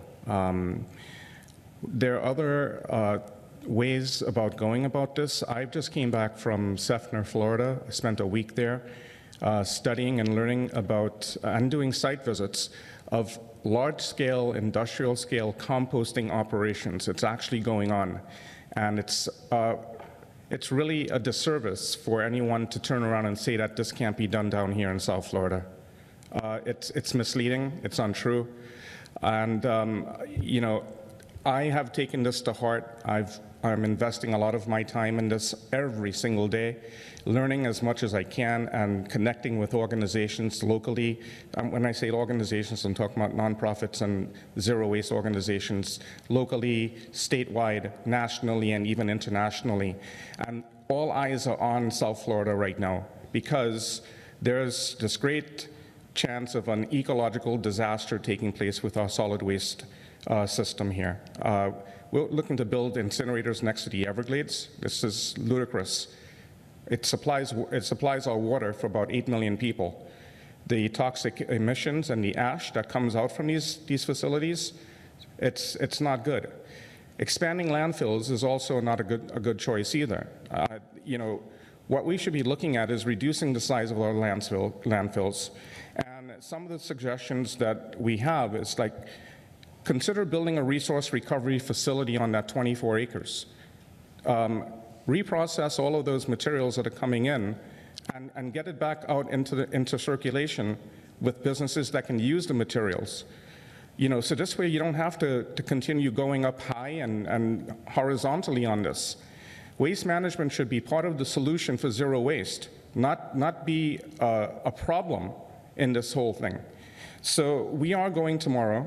There are other ways about going about this. I just came back from Seffner, Florida. I spent a week there studying and learning about and doing site visits of large-scale, industrial-scale composting operations. It's actually going on, and it's really a disservice for anyone to turn around and say that this can't be done down here in South Florida. It's misleading, it's untrue, and you know, I have taken this to heart. I'm investing a lot of my time in this every single day, learning as much as I can and connecting with organizations locally. When I say organizations, I'm talking about nonprofits and zero waste organizations locally, statewide, nationally, and even internationally. And all eyes are on South Florida right now because there's this great chance of an ecological disaster taking place with our solid waste system here. We're looking to build incinerators next to the Everglades. This is ludicrous. It supplies our water for about 8 million people. The toxic emissions and the ash that comes out from these facilities, it's not good. Expanding landfills is also not a good choice either. You know, what we should be looking at is reducing the size of our landfills. And some of the suggestions that we have is like, consider building a resource recovery facility on that 24 acres. Reprocess all of those materials that are coming in and get it back out into circulation with businesses that can use the materials. You know, so this way you don't have to continue going up high and horizontally on this. Waste management should be part of the solution for zero waste, not be a problem in this whole thing. So we are going tomorrow,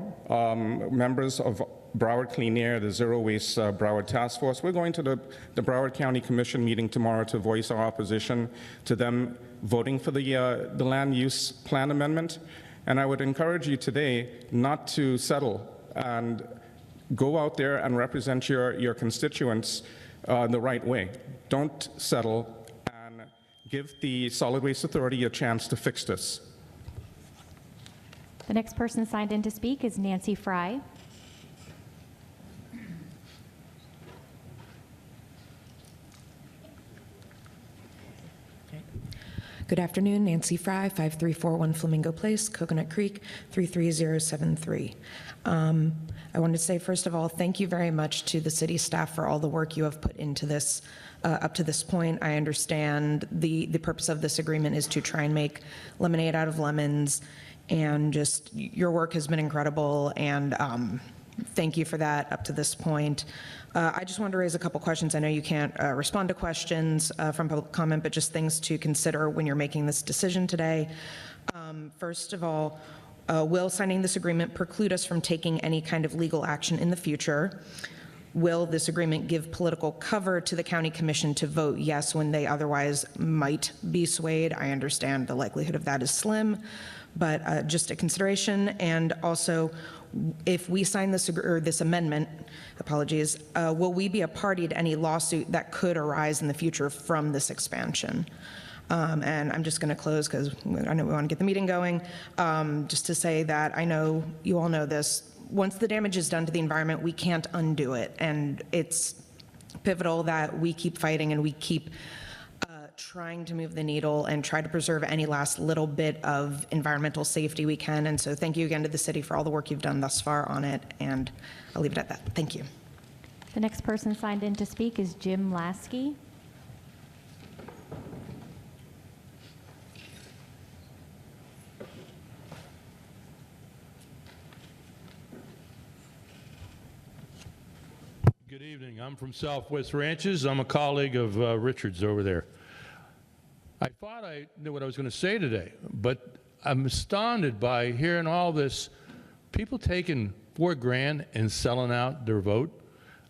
members of Broward Clean Air, the Zero Waste Broward Task Force, we're going to the Broward County Commission meeting tomorrow to voice our opposition to them voting for the land use plan amendment. And I would encourage you today not to settle and go out there and represent your constituents the right way. Don't settle and give the Solid Waste Authority a chance to fix this. The next person signed in to speak is Nancy Fry. Good afternoon, Nancy Fry, 5341 Flamingo Place, Coconut Creek, 33073. I wanted to say, first of all, thank you very much to the city staff for all the work you have put into this up to this point. I understand the purpose of this agreement is to try and make lemonade out of lemons, and just your work has been incredible, and thank you for that up to this point. I just wanted to raise a couple questions. I know you can't respond to questions from public comment, but just things to consider when you're making this decision today. First of all, will signing this agreement preclude us from taking any kind of legal action in the future? Will this agreement give political cover to the county commission to vote yes when they otherwise might be swayed? I understand the likelihood of that is slim, but just a consideration. And also, if we sign this amendment, apologies, will we be a party to any lawsuit that could arise in the future from this expansion? And I'm just going to close because I know we want to get the meeting going. Just to say that I know you all know this. Once the damage is done to the environment, we can't undo it. And it's pivotal that we keep fighting and we keep trying to move the needle and try to preserve any last little bit of environmental safety we can. And so thank you again to the city for all the work you've done thus far on it. And I'll leave it at that. Thank you. The next person signed in to speak is Jim Lasky. Good evening. I'm from Southwest Ranches. I'm a colleague of Richard's over there. I thought I knew what I was going to say today, but I'm astounded by hearing all this, people taking $4,000 and selling out their vote.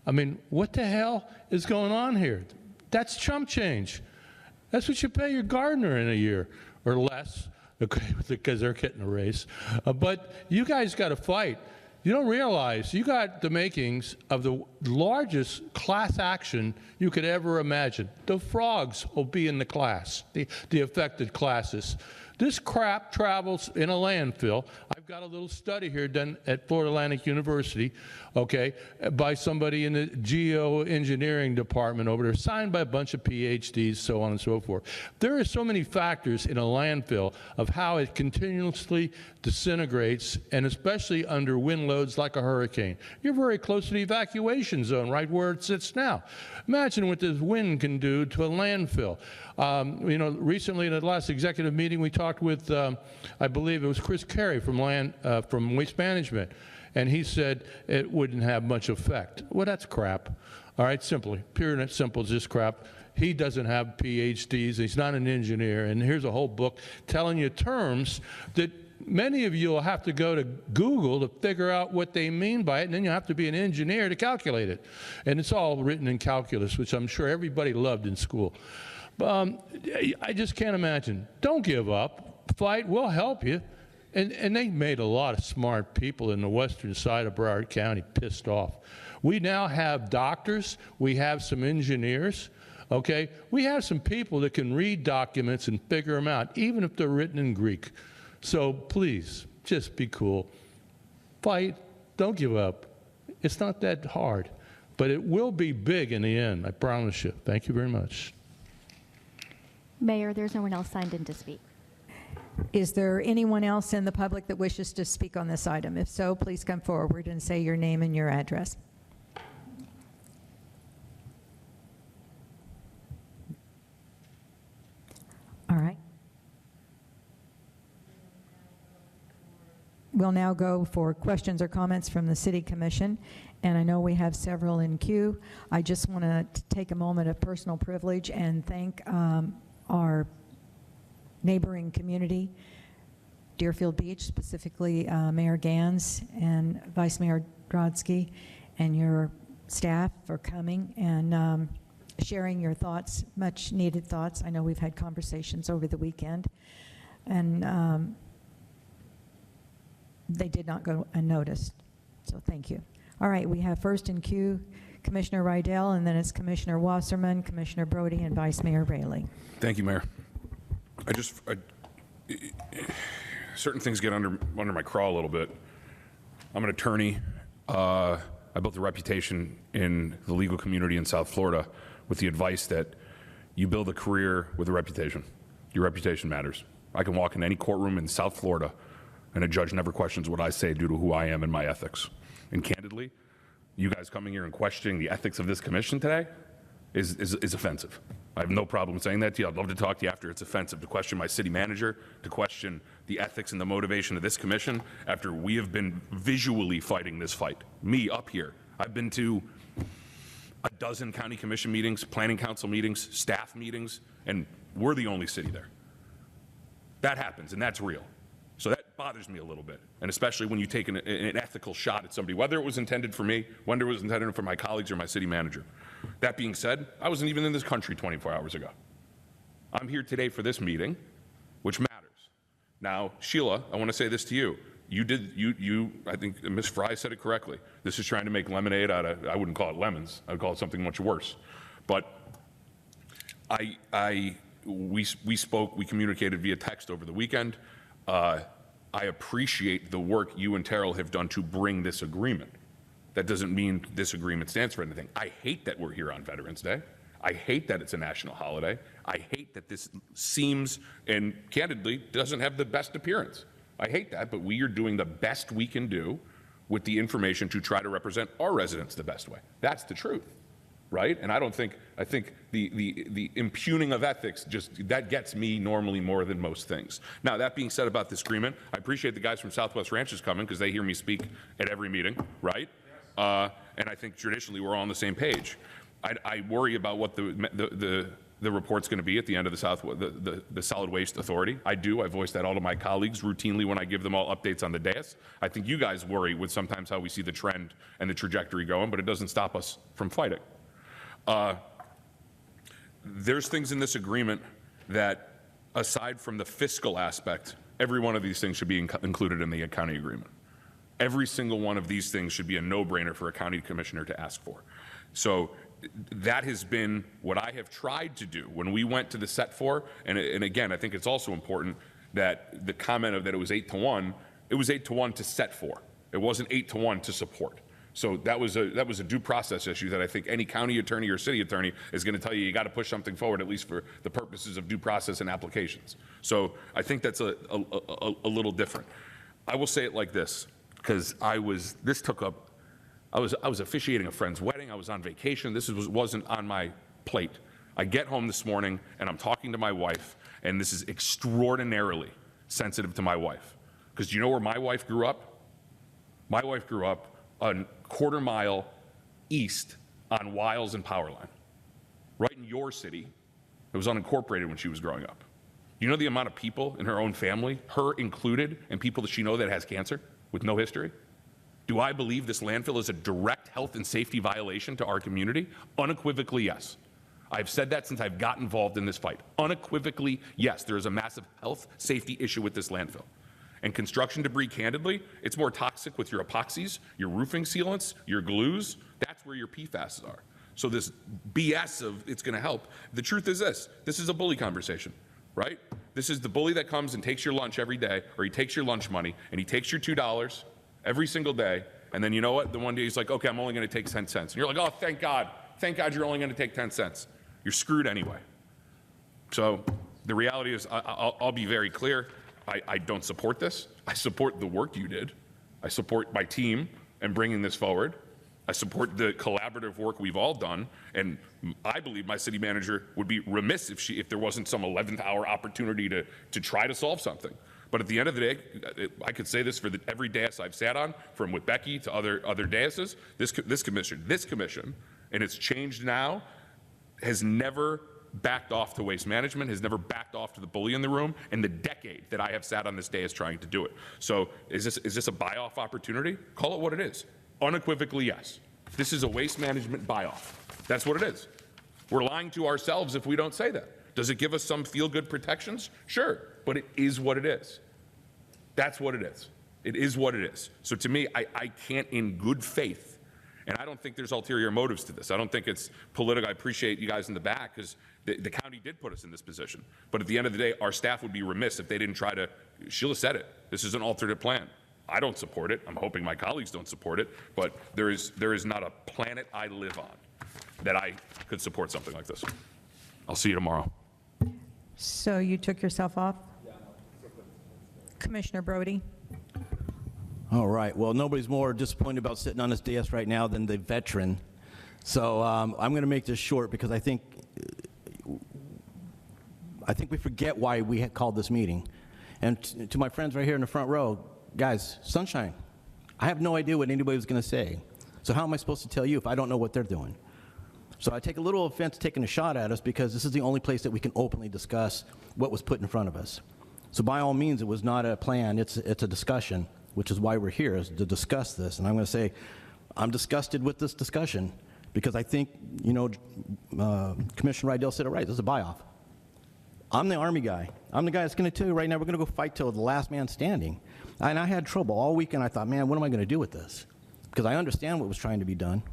I mean, what the hell is going on here? That's chump change. That's what you pay your gardener in a year or less, okay, because they're getting a raise. But you guys got to fight. You don't realize you got the makings of the largest class action you could ever imagine. The frogs will be in the class, the affected classes. This crap travels in a landfill. I've got a little study here done at Florida Atlantic University, okay, by somebody in the geoengineering department over there, signed by a bunch of PhDs, so on and so forth. There are so many factors in a landfill of how it continuously disintegrates, and especially under wind loads like a hurricane. You're very close to the evacuation zone, right where it sits now. Imagine what this wind can do to a landfill. You know, recently in the last executive meeting, we talked with, I believe it was Chris Carey from Waste Management, and he said it wouldn't have much effect. Well, that's crap. All right, simply, pure and simple, just crap. He doesn't have PhDs, he's not an engineer, and here's a whole book telling you terms that many of you will have to go to Google to figure out what they mean by it, and then you have to be an engineer to calculate it. And it's all written in calculus, which I'm sure everybody loved in school. I just can't imagine. Don't give up. Fight. We'll help you. And they made a lot of smart people in the western side of Broward County pissed off. We now have doctors. We have some engineers. Okay? We have some people that can read documents and figure them out, even if they're written in Greek. So please, just be cool. Fight. Don't give up. It's not that hard. But it will be big in the end, I promise you. Thank you very much. Mayor, there's no one else signed in to speak. Is there anyone else in the public that wishes to speak on this item? If so, please come forward and say your name and your address. All right. We'll now go for questions or comments from the City Commission, and I know we have several in queue. I just want to take a moment of personal privilege and thank our neighboring community, Deerfield Beach, specifically Mayor Gans and Vice Mayor Drodsky and your staff for coming and sharing your thoughts, much needed thoughts. I know we've had conversations over the weekend, and they did not go unnoticed, so thank you. All right, we have first in queue Commissioner Rydell, and then it's Commissioner Wasserman, Commissioner Brody, and Vice Mayor Raley. Thank you, Mayor. Certain things get under my craw a little bit. I'm an attorney. I built a reputation in the legal community in South Florida with the advice that you build a career with a reputation. Your reputation matters. I can walk in any courtroom in South Florida and a judge never questions what I say due to who I am and my ethics. And candidly, you guys coming here and questioning the ethics of this commission today is offensive. I have no problem saying that to you. I'd love to talk to you after. It's offensive to question my city manager, to question the ethics and the motivation of this commission after we have been visually fighting this fight. Me up here. I've been to a dozen county commission meetings, planning council meetings, staff meetings, and we're the only city there. That happens, and that's real. So that bothers me a little bit, and especially when you take an ethical shot at somebody, whether it was intended for me, whether it was intended for my colleagues or my city manager. That being said, I wasn't even in this country 24 hours ago. I'm here today for this meeting, which matters. Now, Sheila, I want to say this to you. I think Ms. Fry said it correctly. This is trying to make lemonade out of, I wouldn't call it lemons, I would call it something much worse. But we spoke, we communicated via text over the weekend. I appreciate the work you and Terrell have done to bring this agreement. That doesn't mean this agreement stands for anything. I hate that we're here on Veterans Day. I hate that it's a national holiday. I hate that this seems, and candidly, doesn't have the best appearance. I hate that, but we are doing the best we can do with the information to try to represent our residents the best way. That's the truth, right? And I think the impugning of ethics, that gets me normally more than most things. Now, that being said about this agreement, I appreciate the guys from Southwest Ranches coming because they hear me speak at every meeting, right? And I think traditionally we're all on the same page. I worry about what the the report's going to be at the end of the Solid Waste Authority. I do. I voice that all to my colleagues routinely when I give them all updates on the dais. I think you guys worry with sometimes how we see the trend and the trajectory going, but it doesn't stop us from fighting. There's things in this agreement that, aside from the fiscal aspect, every one of these things should be included in the county agreement. Every single one of these things should be a no-brainer for a county commissioner to ask for. So that has been what I have tried to do when we went to the set for, and again, I think it's also important that the comment of that it was 8-1, it was 8-1 to set for. It wasn't 8-1 to support. So that was a due process issue that I think any county attorney or city attorney is going to tell you got to push something forward, at least for the purposes of due process and applications. So I think that's a little different. I will say it like this, because I was officiating a friend's wedding. I was on vacation. This wasn't on my plate. I get home this morning and I'm talking to my wife, and this is extraordinarily sensitive to my wife. Because do you know where my wife grew up? My wife grew up a quarter-mile east on Wiles and Powerline, right in your city. It was unincorporated when she was growing up. You know the amount of people in her own family, her included, and people that she knows that has cancer with no history? Do I believe this landfill is a direct health and safety violation to our community? Unequivocally, yes. I've said that since I've got involved in this fight. Unequivocally, yes, there is a massive health safety issue with this landfill. And construction debris, candidly, it's more toxic with your epoxies, your roofing sealants, your glues. That's where your PFAS are. So this BS of it's going to help. The truth is this is a bully conversation, right? This is the bully that comes and takes your lunch every day, or he takes your lunch money, and he takes your $2 every single day. And then you know what? The one day he's like, okay, I'm only going to take 10 cents. And you're like, oh, thank God. Thank God you're only going to take 10 cents. You're screwed anyway. So the reality is, I'll be very clear. I don't support this. I support the work you did. I support my team and bringing this forward. I support the collaborative work we've all done. And I believe my city manager would be remiss if there wasn't some 11th hour opportunity to try to solve something. But at the end of the day, I could say this for every dais I've sat on, from with Becky to other daises, this commission, and it's changed now, has never backed off to waste management, has never backed off to the bully in the room in the decade that I have sat on this dais trying to do it. So is this a buy-off opportunity? Call it what it is. Unequivocally, yes. This is a waste management buy-off. That's what it is. We're lying to ourselves if we don't say that. Does it give us some feel-good protections? Sure, but it is what it is. That's what it is. It is what it is. So to me, I can't in good faith, and I don't think there's ulterior motives to this. I don't think it's political. I appreciate you guys in the back, because the county did put us in this position. But at the end of the day, our staff would be remiss if they didn't try to, Sheila said it, this is an alternate plan. I don't support it. I'm hoping my colleagues don't support it, but there is not a planet I live on that I could support something like this. I'll see you tomorrow. So you took yourself off? Commissioner Brody? All right. Well, nobody's more disappointed about sitting on this dais right now than the veteran. So I'm going to make this short, because I think we forget why we had called this meeting. And to my friends right here in the front row, guys, sunshine. I have no idea what anybody was going to say. So how am I supposed to tell you if I don't know what they're doing? So I take a little offense taking a shot at us, because this is the only place that we can openly discuss what was put in front of us. So by all means, it was not a plan. It's a discussion, which is why we're here, is to discuss this. And I'm going to say, I'm disgusted with this discussion, because I think, Commissioner Rydell said it right. This is a buy-off. I'm the Army guy. I'm the guy that's going to tell you right now, we're going to go fight till the last man standing. And I had trouble all weekend. I thought, man, what am I going to do with this? Because I understand what was trying to be done.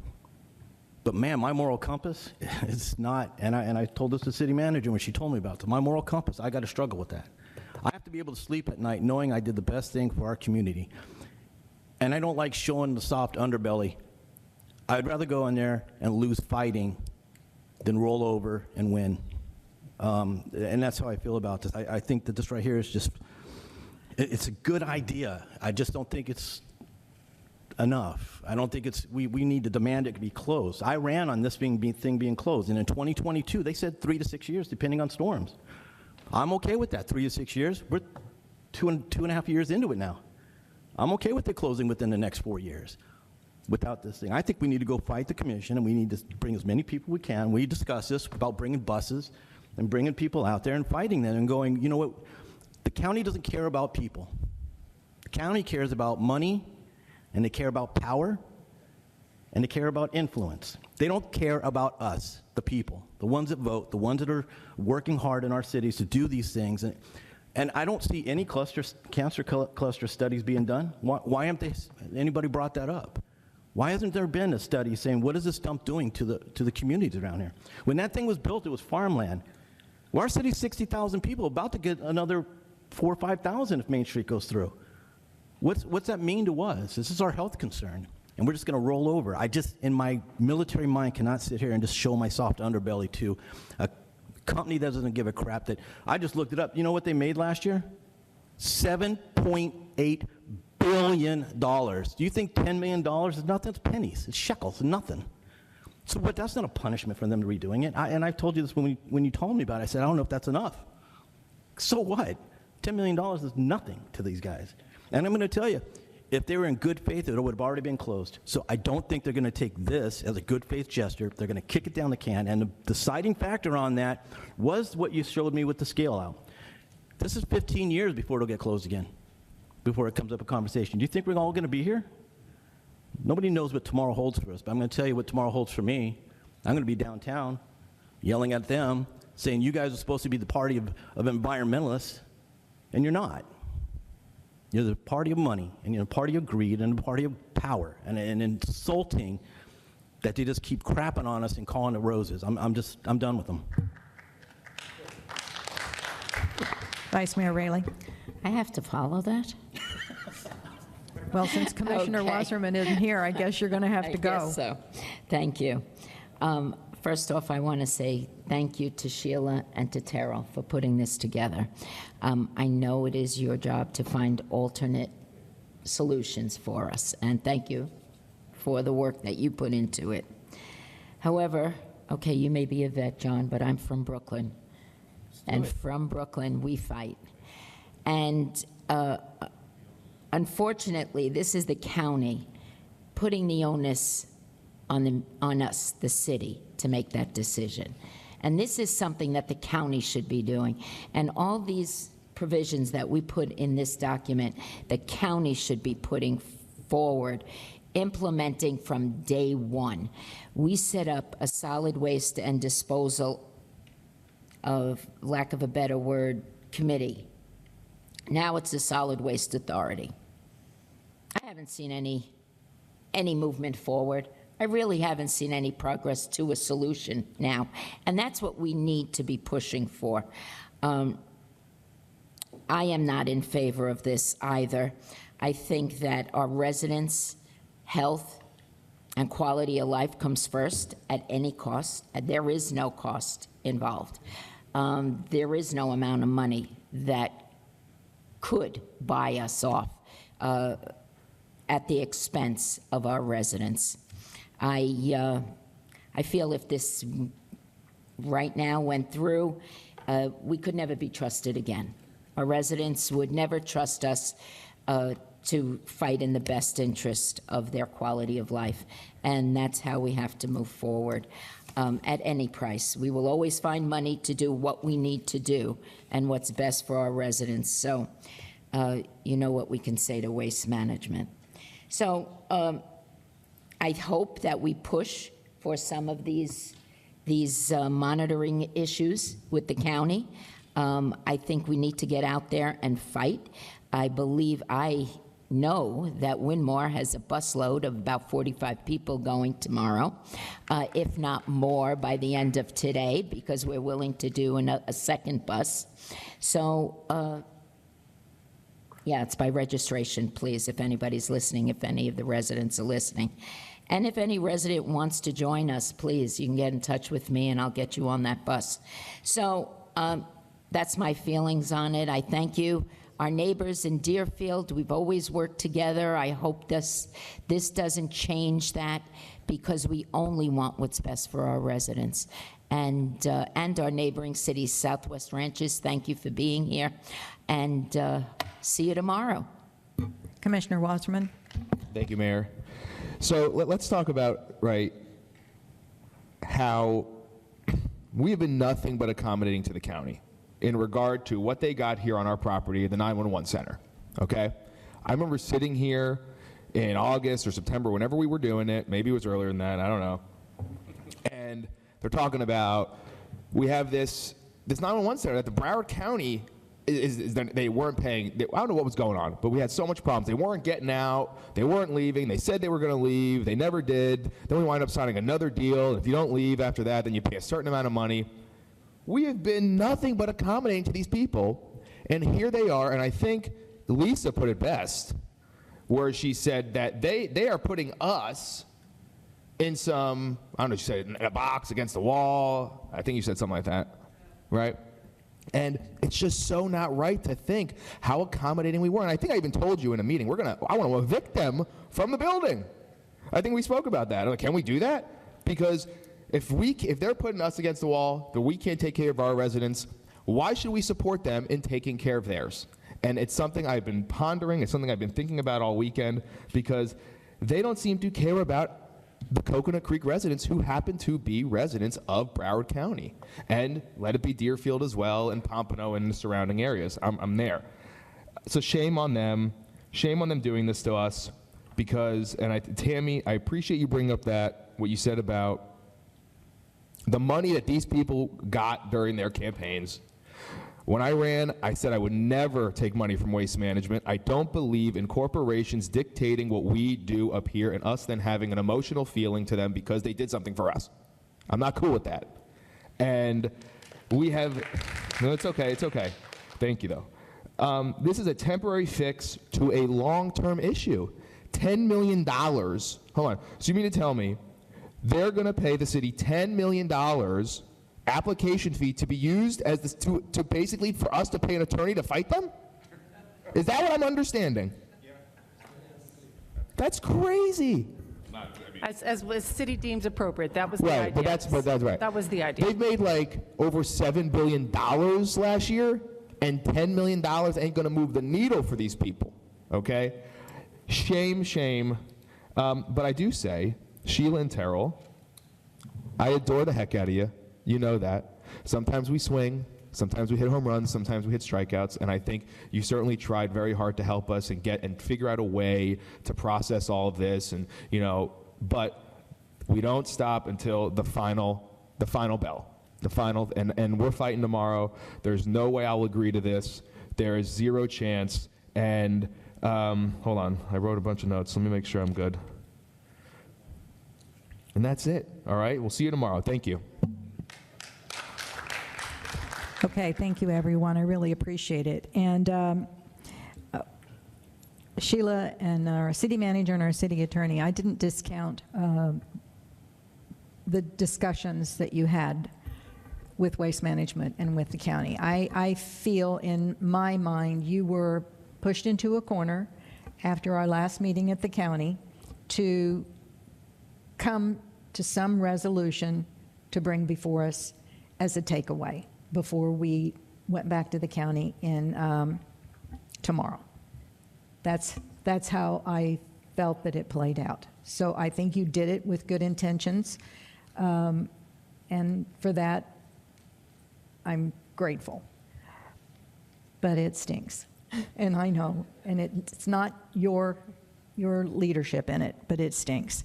But man, my moral compass, it's not, and I told this to the city manager when she told me about it. My moral compass, I got to struggle with that. I have to be able to sleep at night knowing I did the best thing for our community. And I don't like showing the soft underbelly. I'd rather go in there and lose fighting than roll over and win. And that's how I feel about this. I think that this right here is just, it's a good idea. I just don't think it's enough. I don't think it's, we need to demand it to be closed. I ran on this thing being closed, and in 2022, they said 3 to 6 years, depending on storms. I'm okay with that, 3 to 6 years. We're two and a half years into it now. I'm okay with it closing within the next 4 years without this thing. I think we need to go fight the commission, and we need to bring as many people we can. We discuss this about bringing buses. and bringing people out there and fighting them and going, you know what, the county doesn't care about people. The county cares about money, and they care about power, and they care about influence. They don't care about us, the people, the ones that vote, the ones that are working hard in our cities to do these things. And I don't see any cancer cluster studies being done. Why haven't anybody brought that up? Why hasn't there been a study saying, what is this dump doing to the communities around here? When that thing was built, it was farmland. Well, our city's 60,000 people, about to get another 4,000 or 5,000 if Main Street goes through. What's that mean to us? This is our health concern, and we're just going to roll over. I just, in my military mind, cannot sit here and just show my soft underbelly to a company that doesn't give a crap. That I just looked it up. You know what they made last year? $7.8 billion. Do you think $10 million is nothing? It's pennies. It's shekels. It's nothing. So, but that's not a punishment for them to redoing it. And I've told you this when you told me about it. I said, I don't know if that's enough. So what? $10 million is nothing to these guys. And I'm going to tell you, if they were in good faith, it would have already been closed. So I don't think they're going to take this as a good faith gesture. They're going to kick it down the can. And the deciding factor on that was what you showed me with the scale out. This is 15 years before it'll get closed again, before it comes up a conversation. Do you think we're all going to be here? Nobody knows what tomorrow holds for us, but I'm going to tell you what tomorrow holds for me. I'm going to be downtown yelling at them, saying you guys are supposed to be the party of environmentalists, and you're not. You're the party of money, and you're the party of greed, and the party of power, and insulting that they just keep crapping on us and calling it roses. I'm done with them. Vice Mayor Raley. I have to follow that? Well, since Commissioner Okay. Wasserman isn't here, I guess you're going to have to go. I guess so. Thank you. First off, I want to say thank you to Sheila and to Terrell for putting this together. I know it is your job to find alternate solutions for us, and thank you for the work that you put into it. However, okay, you may be a vet, John, but I'm from Brooklyn, and from Brooklyn, we fight. And unfortunately, this is the county putting the onus on us, the city, to make that decision. And this is something that the county should be doing. And all these provisions that we put in this document, the county should be putting forward, implementing from day one. We set up a solid waste and disposal, of lack of a better word, committee. Now it's a solid waste authority. I haven't seen any movement forward. I really haven't seen any progress to a solution now, and that's what we need to be pushing for. I am not in favor of this either. I think that our residents' health and quality of life comes first at any cost. There is no cost involved. There is no amount of money that could buy us off at the expense of our residents. I feel if this right now went through, we could never be trusted again. Our residents would never trust us to fight in the best interest of their quality of life, and that's how we have to move forward at any price. We will always find money to do what we need to do and what's best for our residents. So you know what we can say to waste management. So I hope that we push for some of these monitoring issues with the county. I think we need to get out there and fight. I know that Winmore has a busload of about 45 people going tomorrow, if not more by the end of today, because we're willing to do a second bus. So, yeah, it's by registration, please, if anybody's listening, if any of the residents are listening. And if any resident wants to join us, please, you can get in touch with me and I'll get you on that bus. So that's my feelings on it. I thank you. Our neighbors in Deerfield, we've always worked together. I hope this doesn't change that, because we only want what's best for our residents. And our neighboring cities, Southwest Ranches, thank you for being here. And see you tomorrow. Commissioner Wasserman. Thank you, Mayor. So let's talk about, right, how we have been nothing but accommodating to the county in regard to what they got here on our property, the 911 center, okay? I remember sitting here in August or September, whenever we were doing it, maybe it was earlier than that, I don't know, and they're talking about, we have this 911 center that the Broward County they weren't paying. I don't know what was going on, but we had so much problems. They weren't getting out. They weren't leaving. They said they were going to leave. They never did. Then we wind up signing another deal. If you don't leave after that, then you pay a certain amount of money. We have been nothing but accommodating to these people, and here they are. And I think Lisa put it best, where she said that they are putting us in some, I don't know, she said in a box against the wall. I think you said something like that, right? And it's just so not right to think how accommodating we were. And I think I even told you in a meeting, I want to evict them from the building. I think we spoke about that. I'm like, can we do that? Because if they're putting us against the wall, that we can't take care of our residents, why should we support them in taking care of theirs? And it's something I've been pondering. It's something I've been thinking about all weekend, because they don't seem to care about the Coconut Creek residents who happen to be residents of Broward County. And let it be Deerfield as well, and Pompano and the surrounding areas. I'm there. So shame on them. Shame on them doing this to us, because, and Tammy, I appreciate you bringing up what you said about the money that these people got during their campaigns. When I ran, I said I would never take money from Waste Management. I don't believe in corporations dictating what we do up here and us then having an emotional feeling to them because they did something for us. I'm not cool with that. And we have, no, it's okay, it's okay. Thank you, though. This is a temporary fix to a long-term issue. $10 million, hold on, so you mean to tell me they're gonna pay the city $10 million application fee to be used as this, to basically for us to pay an attorney to fight them? Is that what I'm understanding? That's crazy. As the city deems appropriate, that was the Right, idea. but that's right. That was the idea. They've made like over $7 billion last year, and $10 million ain't gonna move the needle for these people, okay? Shame, shame. But I do say, Sheila and Terrell, I adore the heck out of you. You know that. Sometimes we swing, sometimes we hit home runs, sometimes we hit strikeouts, and I think you certainly tried very hard to help us and figure out a way to process all of this, and but we don't stop until the final bell. And we're fighting tomorrow. There's no way I'll agree to this. There is zero chance. And hold on, I wrote a bunch of notes. Let me make sure I'm good. And that's it. All right, we'll see you tomorrow. Thank you. Okay, thank you, everyone. I really appreciate it. And Sheila and our city manager and our city attorney, I didn't discount the discussions that you had with Waste Management and with the county. I feel in my mind you were pushed into a corner after our last meeting at the county to come to some resolution to bring before us as a takeaway before we went back to the county in tomorrow. That's how I felt that it played out. So I think you did it with good intentions, and for that, I'm grateful. But it stinks, and I know, and it's not your leadership in it, but it stinks.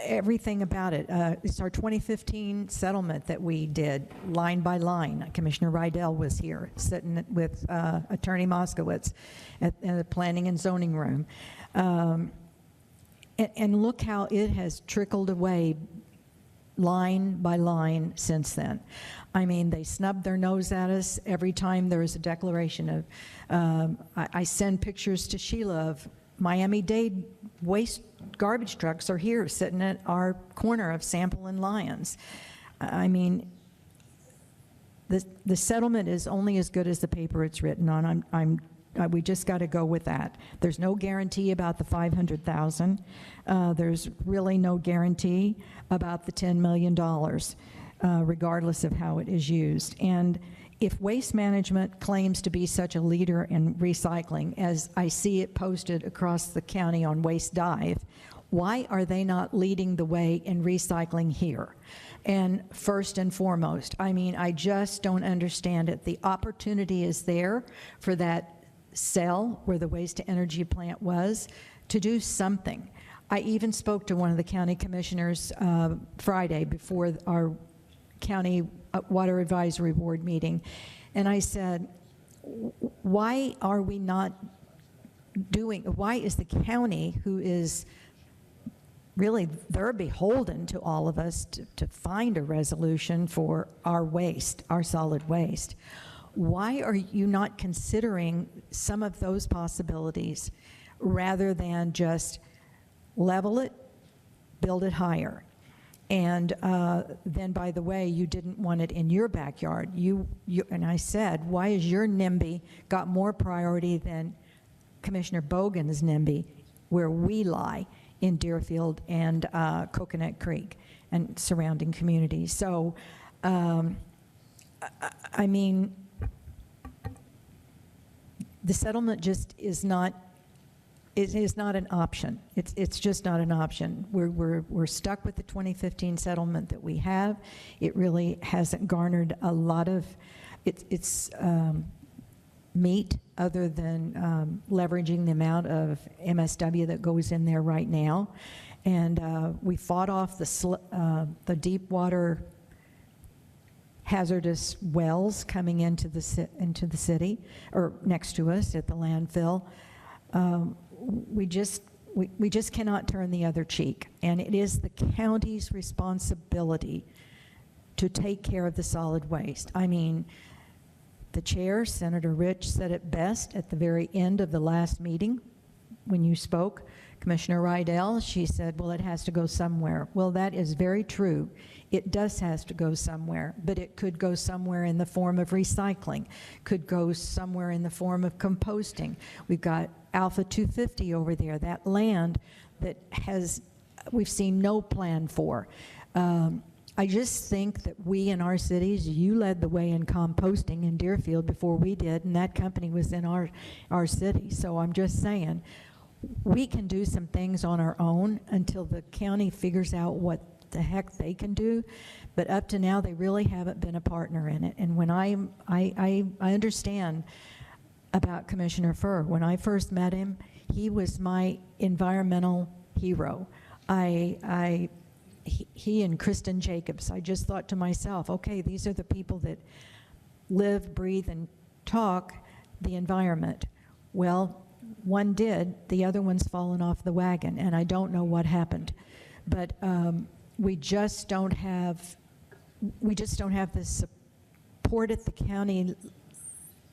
Everything about it. It's our 2015 settlement that we did line by line. Commissioner Rydell was here sitting with Attorney Moskowitz at the Planning and Zoning room. And look how it has trickled away line by line since then. I mean, they snub their nose at us every time there is a declaration of, I send pictures to Sheila of Miami-Dade waste garbage trucks are here sitting at our corner of Sample and Lyons. I mean, the settlement is only as good as the paper it's written on. We just got to go with that. There's no guarantee about the $500,000. There's really no guarantee about the $10 million, regardless of how it is used. And if Waste Management claims to be such a leader in recycling, as I see it posted across the county on Waste Dive, why are they not leading the way in recycling here? And first and foremost, I mean, I just don't understand it. The opportunity is there for that cell where the waste-to-energy plant was to do something. I even spoke to one of the county commissioners Friday before our county water advisory board meeting, and I said, why are we not doing, why is the county, who is really, they're beholden to all of us to find a resolution for our waste, our solid waste, why are you not considering some of those possibilities rather than just level it, build it higher? And then, by the way, you didn't want it in your backyard. And I said, why has your NIMBY got more priority than Commissioner Bogan's NIMBY, where we lie in Deerfield and Coconut Creek and surrounding communities? So, I mean, the settlement just is not, it is not an option. It's just not an option. We're stuck with the 2015 settlement that we have. It really hasn't garnered a lot of meat other than leveraging the amount of MSW that goes in there right now. And we fought off the deep water hazardous wells coming into the city, or next to us at the landfill. We just cannot turn the other cheek, and it is the county's responsibility to take care of the solid waste. I mean, the chair, Senator Rich, said it best at the very end of the last meeting when you spoke. Commissioner Rydell, she said, well, it has to go somewhere. Well, that is very true. It does have to go somewhere, but it could go somewhere in the form of recycling, could go somewhere in the form of composting. We've got Alpha 250 over there, that land that we've seen no plan for. I just think that we in our cities, you led the way in composting in Deerfield before we did, and that company was in our city. So I'm just saying, we can do some things on our own until the county figures out what the heck they can do, but up to now they really haven't been a partner in it. And when I understand about Commissioner Furr. When I first met him, he was my environmental hero. He and Kristen Jacobs, I just thought to myself, okay, these are the people that live, breathe, and talk the environment. Well, one did, the other one's fallen off the wagon, and I don't know what happened. But we just don't have the support at the county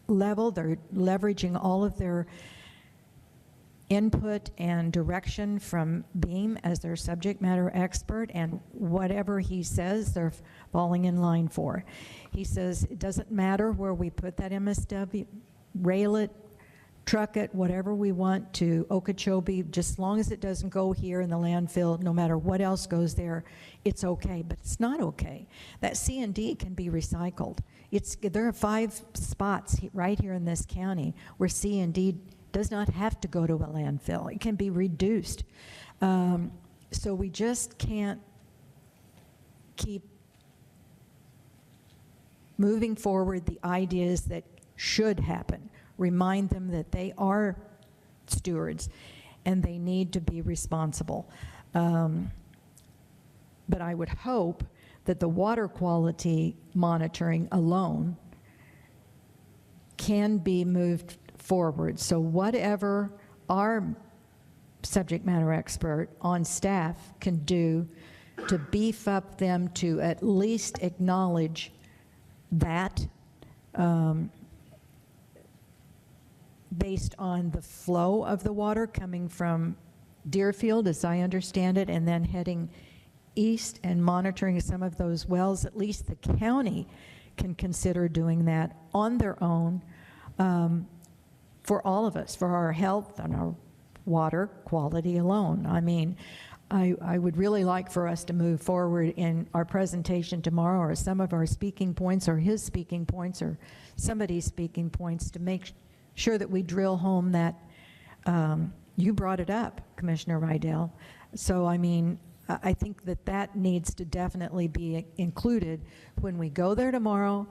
level. They're leveraging all of their input and direction from Beam as their subject matter expert, and whatever he says, they're falling in line for. He says it doesn't matter where we put that MSW, rail it, truck it, whatever we want to Okeechobee, just as long as it doesn't go here in the landfill, no matter what else goes there, it's okay. But it's not okay. That C&D can be recycled. There are 5 spots right here in this county where C&D does not have to go to a landfill. It can be reduced. So we just can't keep moving forward the ideas that should happen. Remind them that they are stewards and they need to be responsible. But I would hope that the water quality monitoring alone can be moved forward. So whatever our subject matter expert on staff can do to beef up them to at least acknowledge that, based on the flow of the water coming from Deerfield, as I understand it, and then heading east and monitoring some of those wells, at least the county can consider doing that on their own, for all of us, for our health and our water quality alone. I mean, I would really like for us to move forward in our presentation tomorrow, or some of our speaking points, or his speaking points, or somebody's speaking points, to make sure that we drill home that, you brought it up, Commissioner Rydell, So, I mean, I think that that needs to definitely be included when we go there tomorrow,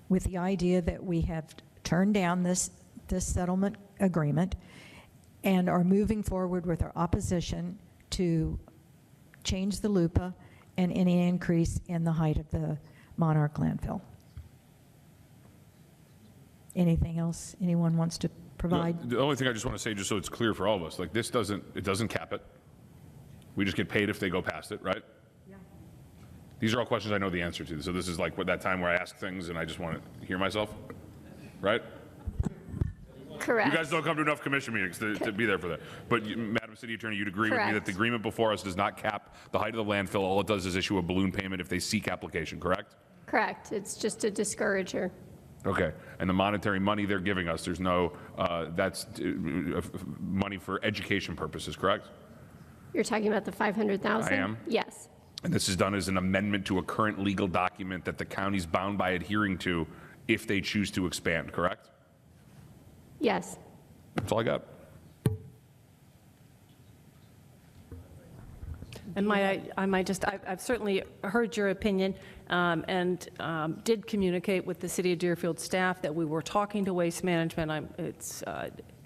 with the idea that we have turned down this settlement agreement and are moving forward with our opposition to change the LUPA and any increase in the height of the Monarch landfill. Anything else anyone wants to provide? The only thing I just want to say, just so it's clear for all of us, like this doesn't cap it. We just get paid if they go past it, right? Yeah. These are all questions I know the answer to. So this is like that time where I ask things and I just want to hear myself, right? Correct. You guys don't come to enough commission meetings to be there for that. But Madam City Attorney, you'd agree with me that the agreement before us does not cap the height of the landfill. All it does is issue a balloon payment if they seek application, correct? Correct. It's just a discourager. Okay. And the monetary money they're giving us, there's no, that's money for education purposes, correct? You're talking about the 500,000? I am. Yes. And this is done as an amendment to a current legal document that the county's bound by adhering to if they choose to expand, correct? Yes. That's all I got. And I've certainly heard your opinion and did communicate with the City of Deerfield staff that we were talking to Waste Management.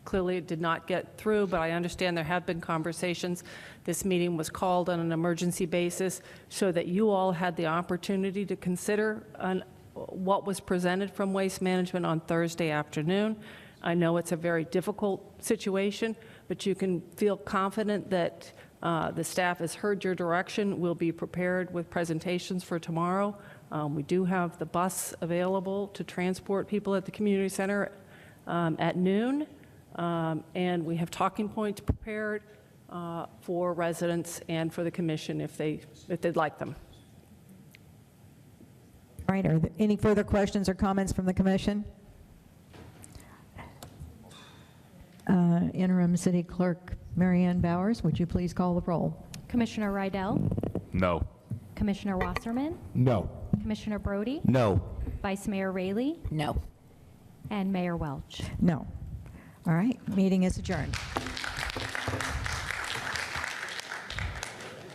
Clearly it did not get through, but I understand there have been conversations. This meeting was called on an emergency basis so that you all had the opportunity to consider what was presented from Waste Management on Thursday afternoon. I know it's a very difficult situation, but you can feel confident that the staff has heard your direction. We'll be prepared with presentations for tomorrow. We do have the bus available to transport people at the community center at noon. And we have talking points prepared for residents and for the commission if they'd like them. All right, are there any further questions or comments from the commission? Interim City Clerk Marianne Bowers, would you please call the roll? Commissioner Rydell? No. Commissioner Wasserman? No. Commissioner Brody? No. Vice Mayor Raley? No. And Mayor Welch? No. All right, meeting is adjourned.